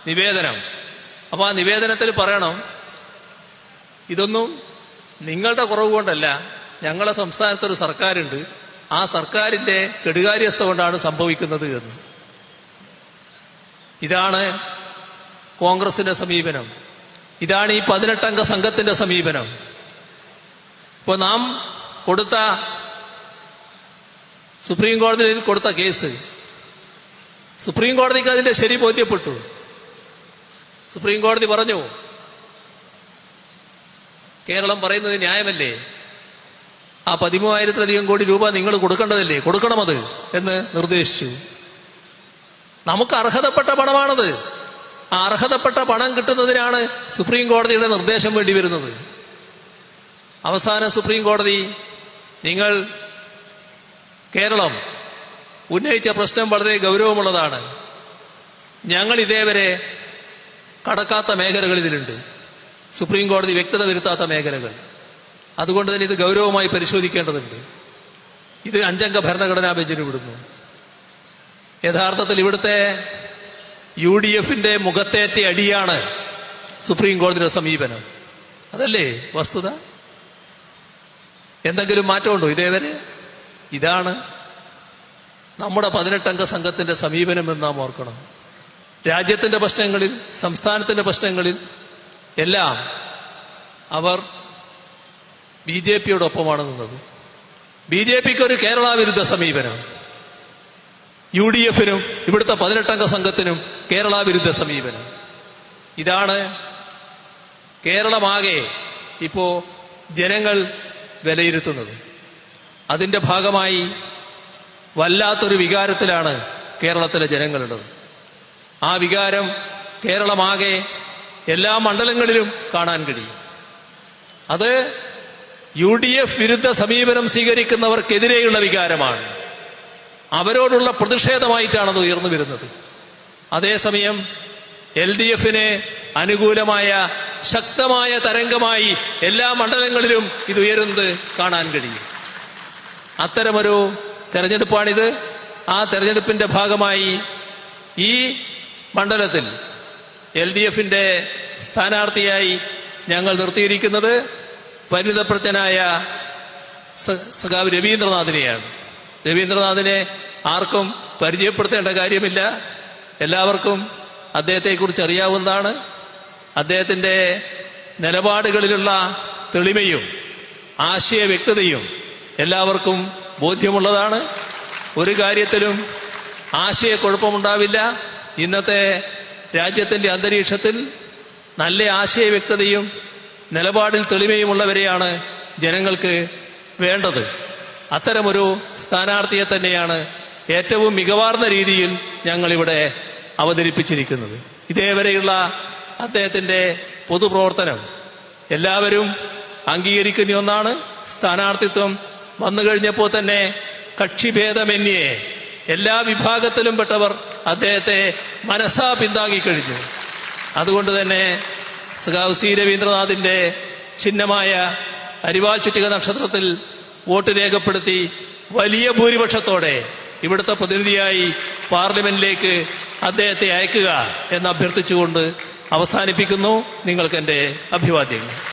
Speaker 1: നിവേദനം. അപ്പൊ ആ നിവേദനത്തിൽ പറയണം, ഇതൊന്നും നിങ്ങളുടെ കുറവ് കൊണ്ടല്ല, ഞങ്ങളുടെ സംസ്ഥാനത്തൊരു സർക്കാരുണ്ട്, ആ സർക്കാരിന്റെ കെടുകാര്യസ്ഥ കൊണ്ടാണ് സംഭവിക്കുന്നത് എന്ന്. ഇതാണ് കോൺഗ്രസിന്റെ സമീപനം. ഇതാണ് ഈ 18 സംഘത്തിന്റെ സമീപനം. ഇപ്പൊ നാം കൊടുത്ത സുപ്രീം കോടതിയിൽ കൊടുത്ത കേസ്, സുപ്രീം കോടതിക്ക് അതിന്റെ ശരി ബോധ്യപ്പെട്ടു. സുപ്രീം കോടതി പറഞ്ഞു, കേരളം പറയുന്നത് ന്യായമല്ലേ? ആ 13,000-ലധികം കോടി രൂപ നിങ്ങൾ കൊടുക്കേണ്ടതല്ലേ? കൊടുക്കണമത് എന്ന് നിർദ്ദേശിച്ചു. നമുക്ക് അർഹതപ്പെട്ട പണമാണത്. ആ അർഹതപ്പെട്ട പണം കിട്ടുന്നതിനാണ് സുപ്രീം കോടതിയുടെ നിർദ്ദേശം വേണ്ടി വരുന്നത്. അവസാനം സുപ്രീം കോടതി നിങ്ങൾ കേരളം ഉന്നയിച്ച പ്രശ്നം വളരെ ഗൗരവമുള്ളതാണ്, ഞങ്ങൾ ഇതേവരെ കടക്കാത്ത മേഖലകൾ ഇതിലുണ്ട്, സുപ്രീം കോടതി വ്യക്തത വരുത്താത്ത മേഖലകൾ, അതുകൊണ്ട് തന്നെ ഇത് ഗൗരവമായി പരിശോധിക്കേണ്ടതുണ്ട്. ഇത് 5 അംഗ ഭരണഘടനാ ബെഞ്ചിന് വിടുന്നു. യഥാർത്ഥത്തിൽ ഇവിടുത്തെ UDFന്റെ മുഖത്തേറ്റ അടിയാണ് സുപ്രീം കോടതിയുടെ സമീപനം. അതല്ലേ വസ്തുത? എന്തെങ്കിലും മാറ്റമുണ്ടോ ഇതേവരെ? ഇതാണ് നമ്മുടെ 18 അംഗ സംഘത്തിന്റെ സമീപനം എന്ന് നാം ഓർക്കണം. രാജ്യത്തിന്റെ പ്രശ്നങ്ങളിൽ, സംസ്ഥാനത്തിന്റെ പ്രശ്നങ്ങളിൽ എല്ലാം അവർ BJPയോടൊപ്പമാണ് നിന്നത്. BJPക്ക് ഒരു കേരള വിരുദ്ധ സമീപനം, UDFനും ഇവിടുത്തെ 18 അംഗ സംഘത്തിനും കേരള വിരുദ്ധ സമീപനം. ഇതാണ് കേരളമാകെ ഇപ്പോ ജനങ്ങൾ വിലയിരുത്തുന്നത്. അതിന്റെ ഭാഗമായി വല്ലാത്തൊരു വികാരത്തിലാണ് കേരളത്തിലെ ജനങ്ങളുള്ളത്. ആ വികാരം കേരളമാകെ എല്ലാ മണ്ഡലങ്ങളിലും കാണാൻ കഴിയും. അത് UDF വിരുദ്ധ സമീപനം സ്വീകരിക്കുന്നവർക്കെതിരെയുള്ള വികാരമാണ്. അവരോടുള്ള പ്രതിഷേധമായിട്ടാണത് ഉയർന്നു വരുന്നത്. അതേസമയം LDFന് അനുകൂലമായ ശക്തമായ തരംഗമായി എല്ലാ മണ്ഡലങ്ങളിലും ഇത് ഉയരുന്നത് കാണാൻ കഴിയും. അത്തരമൊരു തെരഞ്ഞെടുപ്പാണിത്. ആ തെരഞ്ഞെടുപ്പിന്റെ ഭാഗമായി ഈ മണ്ഡലത്തിൽ LDFന്റെ സ്ഥാനാർത്ഥിയായി ഞങ്ങൾ നിർത്തിയിരിക്കുന്നത് പരിണിതപ്രജ്ഞനായ സഖാവ് രവീന്ദ്രനാഥിനെയാണ്. രവീന്ദ്രനാഥിനെ ആർക്കും പരിചയപ്പെടുത്തേണ്ട കാര്യമില്ല, എല്ലാവർക്കും അദ്ദേഹത്തെക്കുറിച്ച് അറിയാവുന്നതാണ്. അദ്ദേഹത്തിന്റെ നിലപാടുകളിലുള്ള തെളിമയും ആശയ വ്യക്തതയും എല്ലാവർക്കും ബോധ്യമുള്ളതാണ്. ഒരു കാര്യത്തിലും ആശയക്കുഴപ്പമുണ്ടാവില്ല. ഇന്നത്തെ രാജ്യത്തിന്റെ അന്തരീക്ഷത്തിൽ നല്ല ആശയ വ്യക്തതയും നിലപാടിൽ തെളിമയുമുള്ളവരെയാണ് ജനങ്ങൾക്ക് വേണ്ടത്. അത്തരമൊരു സ്ഥാനാർത്ഥിയെ തന്നെയാണ് ഏറ്റവും മികവാർന്ന രീതിയിൽ ഞങ്ങളിവിടെ അവതരിപ്പിച്ചിരിക്കുന്നത്. ഇതേവരെയുള്ള അദ്ദേഹത്തിന്റെ പൊതുപ്രവർത്തനം എല്ലാവരും അംഗീകരിക്കുന്ന ഒന്നാണ്. സ്ഥാനാർത്ഥിത്വം വന്നു കഴിഞ്ഞപ്പോൾ തന്നെ കക്ഷിഭേദമന്യേ എല്ലാ വിഭാഗത്തിലും പെട്ടവർ അദ്ദേഹത്തെ മനസ്സാ പിന്താങ്ങിക്കഴിഞ്ഞു. അതുകൊണ്ട് തന്നെ സഖാവ് C. രവീന്ദ്രനാഥിന്റെ ചിഹ്നമായ അരിവാൾ ചുറ്റിക നക്ഷത്രത്തിൽ വോട്ട് രേഖപ്പെടുത്തി വലിയ ഭൂരിപക്ഷത്തോടെ ഇവിടുത്തെ പ്രതിനിധിയായി പാർലമെന്റിലേക്ക് അദ്ദേഹത്തെ അയക്കുക എന്ന് അഭ്യർത്ഥിച്ചുകൊണ്ട് അവസാനിപ്പിക്കുന്നു. നിങ്ങൾക്ക് എന്റെ അഭിവാദ്യങ്ങൾ.